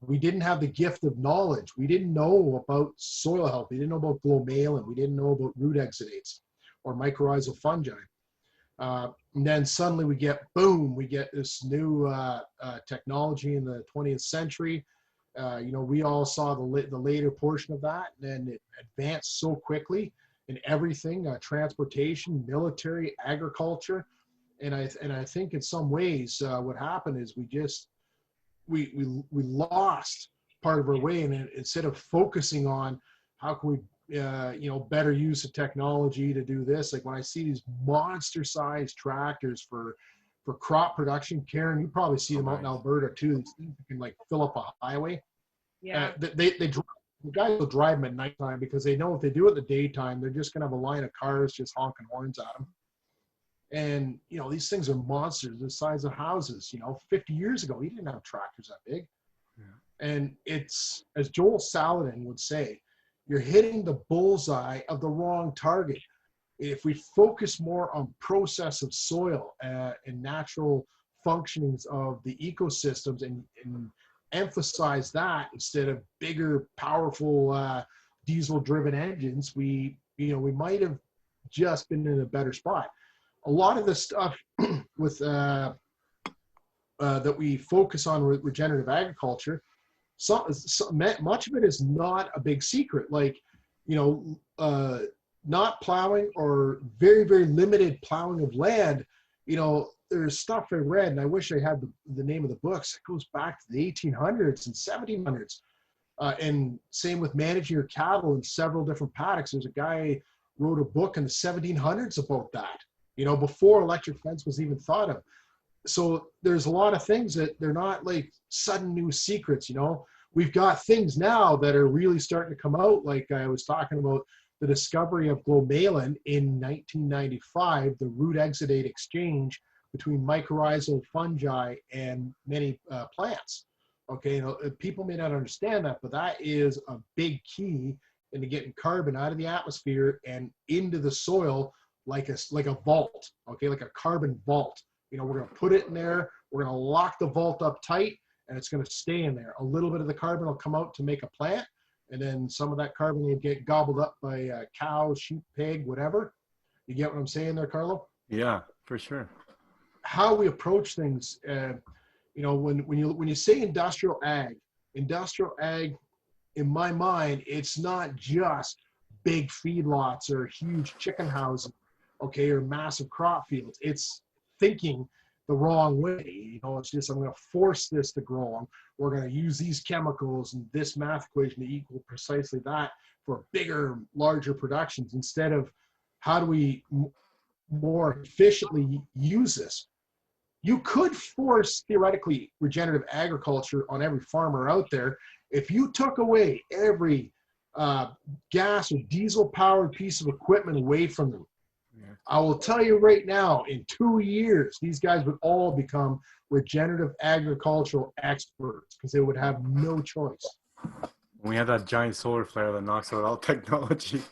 We didn't have the gift of knowledge. We didn't know about soil health. We didn't know about glomalin. We didn't know about root exudates or mycorrhizal fungi. And then suddenly we get this new technology in the 20th century. We all saw the later portion of that, and then it advanced so quickly in everything, transportation, military, agriculture. And I think in some ways what happened is we lost part of our way, and instead of focusing on how can we better use of technology to do this, like when I see these monster sized tractors for crop production, Karen, you probably see them out in Alberta too. These things that can like fill up a highway. Yeah. The guys will drive them at nighttime because they know if they do it in the daytime, they're just gonna have a line of cars just honking horns at them. And these things are monsters the size of houses. 50 years ago, he didn't have tractors that big. Yeah. And it's, as Joel Salatin would say, you're hitting the bullseye of the wrong target. If we focus more on process of soil and natural functionings of the ecosystems and emphasize that instead of bigger, powerful diesel-driven engines, we might have just been in a better spot. A lot of the stuff with that we focus on with regenerative agriculture, much of it is not a big secret. Like, not plowing or very, very limited plowing of land. There's stuff I read, and I wish I had the name of the books. It goes back to the 1800s and 1700s. And same with managing your cattle in several different paddocks. There's a guy wrote a book in the 1700s about that, before electric fence was even thought of. So there's a lot of things that they're not like sudden new secrets. We've got things now that are really starting to come out. Like I was talking about the discovery of glomalin in 1995, the root exudate exchange between mycorrhizal fungi and many plants. Okay, people may not understand that, but that is a big key into getting carbon out of the atmosphere and into the soil like a vault. Okay, like a carbon vault. We're going to put it in there. We're going to lock the vault up tight, and it's going to stay in there. A little bit of the carbon will come out to make a plant, and then some of that carbon will get gobbled up by cow, sheep, pig, whatever. You get what I'm saying there, Carlo? Yeah, for sure. How we approach things, when you say industrial ag, in my mind, it's not just big feedlots or huge chicken houses, okay, or massive crop fields. It's thinking the wrong way. It's just, I'm going to force this to grow. We're going to use these chemicals and this math equation to equal precisely that for bigger, larger productions, instead of how do we more efficiently use this. You could force, theoretically, regenerative agriculture on every farmer out there if you took away every gas or diesel-powered piece of equipment away from them. Yeah. I will tell you right now, in 2 years, these guys would all become regenerative agricultural experts because they would have no choice. We have that giant solar flare that knocks out all technology.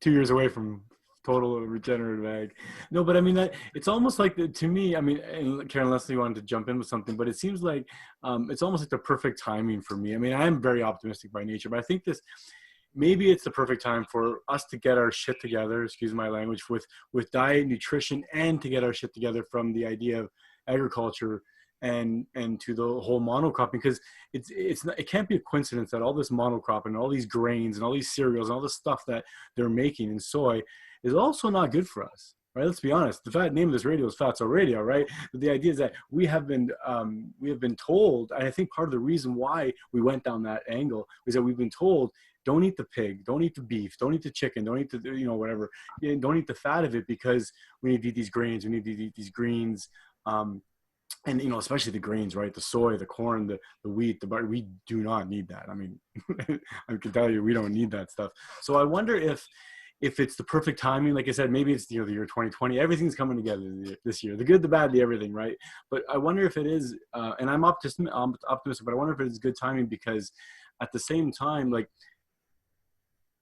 2 years away from total regenerative ag. No, but I mean, that it's almost like to me, I mean, and Karen Leslie wanted to jump in with something, but it seems like it's almost like the perfect timing for me. I mean, I am very optimistic by nature, but I think maybe it's the perfect time for us to get our shit together, excuse my language, with diet, nutrition, and to get our shit together from the idea of agriculture and to the whole monocropping, because it can't be a coincidence that all this monocropping and all these grains and all these cereals and all this stuff that they're making in soy is also not good for us, right? Let's be honest. The name of this radio is Fatso Radio, right? But the idea is that we have been told, and I think part of the reason why we went down that angle is that we've been told, don't eat the pig, don't eat the beef, don't eat the chicken, don't eat the, whatever, don't eat the fat of it, because we need to eat these grains, we need to eat these greens, and especially the grains, right? The soy, the corn, the wheat, the butter. We do not need that. I mean, I can tell you, we don't need that stuff. So I wonder if it's the perfect timing. Like I said, maybe it's the year 2020. Everything's coming together this year. The good, the bad, the everything, right? But I wonder if it is, and I'm optimistic, but I wonder if it is good timing, because at the same time, like,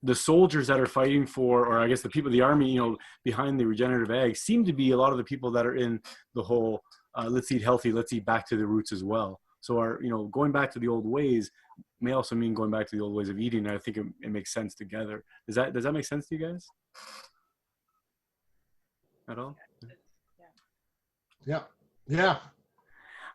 the soldiers that are fighting for, or I guess the people, the army, behind the regenerative ag, seem to be a lot of the people that are in the whole, let's eat healthy, let's eat back to the roots as well. So going back to the old ways may also mean going back to the old ways of eating. And I think it makes sense together. Does that make sense to you guys? at all? Yeah. Yeah.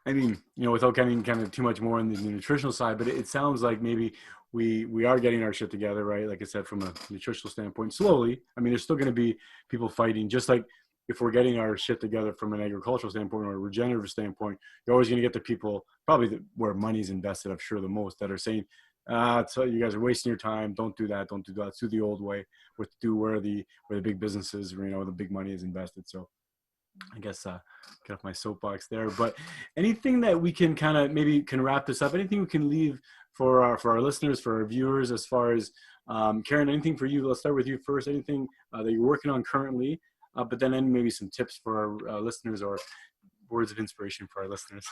I mean, without getting kind of too much more in the nutritional side, but it sounds like maybe we are getting our shit together, right? Like I said, from a nutritional standpoint, slowly. I mean, there's still going to be people fighting, just like if we're getting our shit together from an agricultural standpoint or a regenerative standpoint, you're always going to get the people probably where money's invested, I'm sure the most, that are saying, so you guys are wasting your time. Don't do that. Don't do that. Let's do the old way. Do where the big businesses, the big money is invested. So I guess get off my soapbox there. But anything that we can kind of maybe can wrap this up. Anything we can leave for our listeners, for our viewers, as far as Karin, anything for you? Let's start with you first. Anything that you're working on currently, but then maybe some tips for our listeners or words of inspiration for our listeners.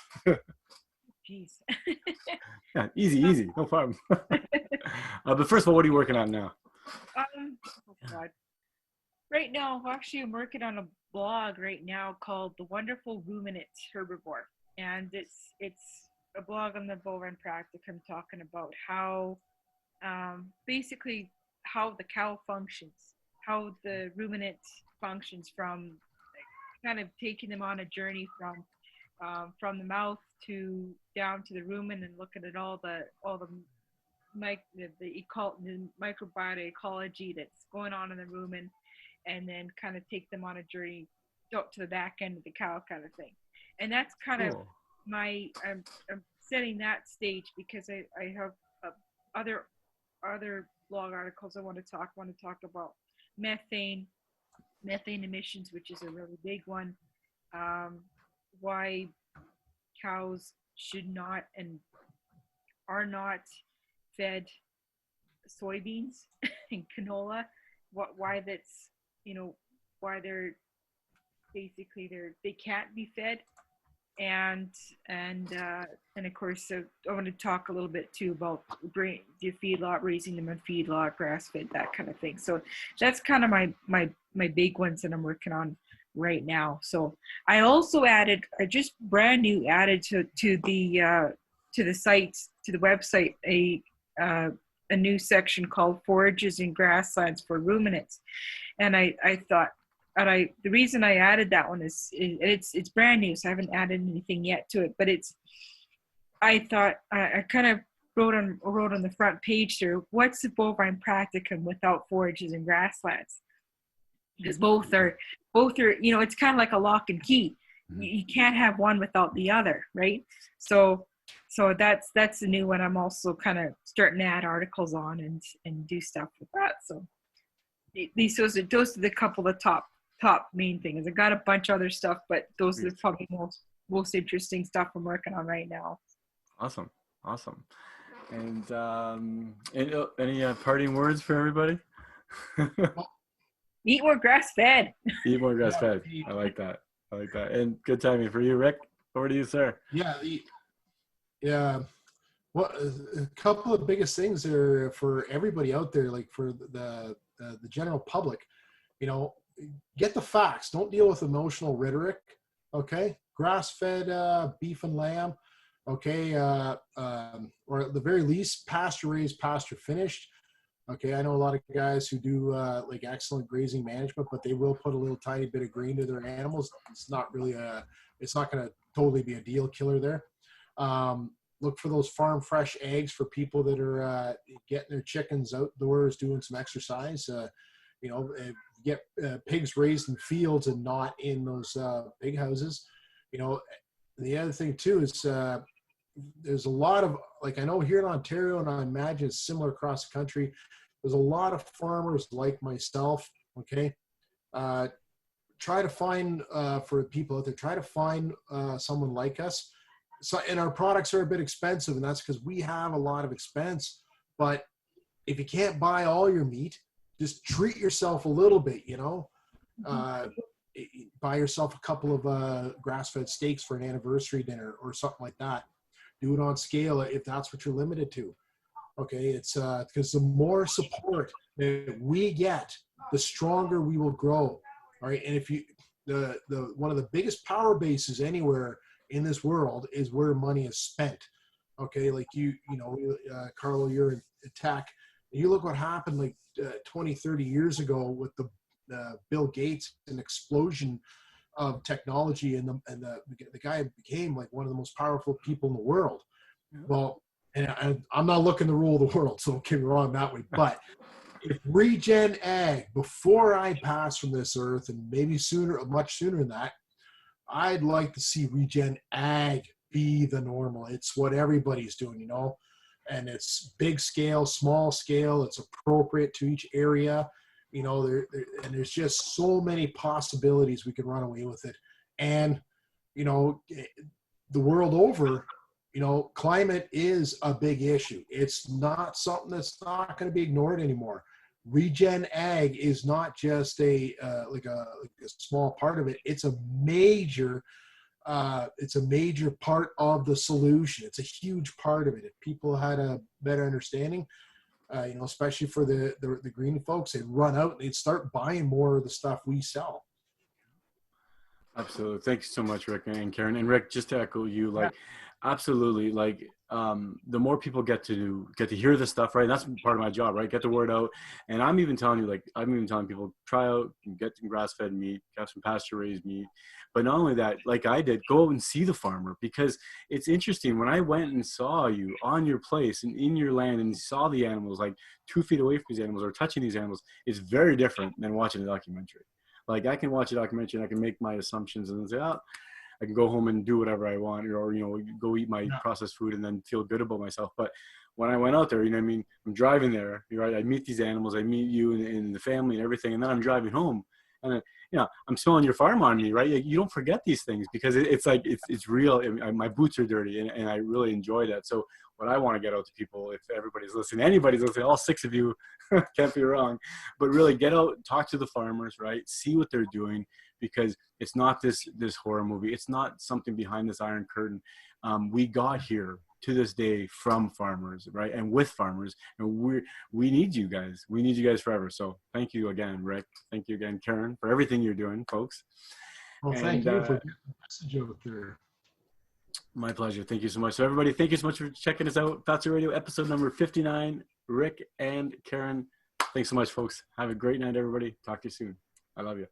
Jeez. Yeah, easy, no problem. But first of all, what are you working on now? Oh God. Right now, actually, I'm working on a blog right now called The Wonderful Ruminant Herbivore, and it's a blog on the Bovine Practicum talking about how basically how the cow functions, how the ruminant functions, from kind of taking them on a journey from the mouth to down to the rumen, and looking at all the microbiota ecology that's going on in the rumen, and then kind of take them on a journey up to the back end of the cow, kind of thing. And that's kind of I'm setting that stage because I have other blog articles I want to talk about methane emissions, which is a really big one. Why cows should not and are not fed soybeans and canola. Why that's why they're basically they can't be fed, and of course I want to talk a little bit too about the feedlot, raising them in feedlot, grass fed, that kind of thing. So that's kind of my big ones that I'm working on right now. So I also I just brand new added to the site, to the website, a new section called Forages and Grasslands for Ruminants. And I thought, the reason I added that one is it's brand new, so I haven't added anything yet to it. But I thought I kind of wrote on the front page there, what's the Bovine Practicum without forages and grasslands? Because both are it's kind of like a lock and key. You can't have one without the other, right? So that's the new one. I'm also kind of starting to add articles on and do stuff with that. So those are the couple of top main things. I got a bunch of other stuff, but those are probably most interesting stuff I'm working on right now. Awesome. And any parting words for everybody? Eat more grass fed. Eat more grass fed. I like that. And good timing for you, Rick. Over to you, sir. Yeah. Well, a couple of biggest things are for everybody out there, like for the general public, get the facts. Don't deal with emotional rhetoric. Okay. Grass-fed beef and lamb. Okay. Or at the very least, pasture-raised, pasture-finished. Okay. I know a lot of guys who do like excellent grazing management, but they will put a little tiny bit of grain to their animals. It's not going to totally be a deal killer there. Look for those farm fresh eggs for people that are getting their chickens outdoors, doing some exercise. Get pigs raised in fields and not in those pig houses. The other thing too is there's a lot of, like, I know here in Ontario, and I imagine it's similar across the country, there's a lot of farmers like myself. Okay. Try to find, for people out there, try to find someone like us. So, and our products are a bit expensive, and that's because we have a lot of expense. But if you can't buy all your meat, just treat yourself a little bit, buy yourself a couple of grass-fed steaks for an anniversary dinner or something like that. Do it on scale if that's what you're limited to. Okay, it's because the more support that we get, the stronger we will grow. All right, and if you the one of the biggest power bases anywhere in this world is where money is spent. Okay, like Carlo, you're in tech. You look what happened like 20, 30 years ago with the Bill Gates an explosion of technology, and the guy became like one of the most powerful people in the world. Well, and I'm not looking to rule the world, so don't get me wrong that way. But if regen ag, before I pass from this earth, and maybe sooner, much sooner than that, I'd like to see regen ag be the normal. It's what everybody's doing, you know, and it's big scale, small scale. It's appropriate to each area, you know. And there's just so many possibilities we can run away with it. And you know, the world over, you know, climate is a big issue. It's not something that's not going to be ignored anymore. Regen ag is not just like a small part of it. It's a major part of the solution. It's a huge part of it. If people had a better understanding, you know, especially for the green folks, they'd run out and they'd start buying more of the stuff we sell. Absolutely. Thank you so much, Rick and Karen. And Rick, just to echo you, like, absolutely, like, the more people get to hear this stuff, right? That's part of my job, right? Get the word out. And I'm even telling you, like, I'm even telling people, try out, get some grass-fed meat, have some pasture-raised meat. But not only that, like I did, go out and see the farmer, because it's interesting. When I went and saw you on your place and in your land and saw the animals, like 2 feet away from these animals or touching these animals, it's very different than watching a documentary. Like, I can watch a documentary and I can make my assumptions and say, oh, I can go home and do whatever I want, or, you know, go eat my processed food and then feel good about myself. But when I went out there, you know what I mean? I'm driving there, right? I meet these animals, I meet you and the family and everything. And then I'm driving home and, you know, I'm smelling your farm on me, right? You don't forget these things because it's like, it's real. My boots are dirty and I really enjoy that. So what I want to get out to people, if everybody's listening, anybody's listening, all 6 of you, can't be wrong, but really get out, talk to the farmers, right? See what they're doing, because it's not this horror movie. It's not something behind this iron curtain. We got here to this day from farmers, right? And with farmers, and we need you guys. We need you guys forever. So thank you again, Rick. Thank you again, Karen, for everything you're doing, folks. Well, thank you for getting the message out there. My pleasure. Thank you so much. So everybody, thank you so much for checking us out. Fatso Radio, episode number 59. Rick and Karen, thanks so much, folks. Have a great night, everybody. Talk to you soon. I love you.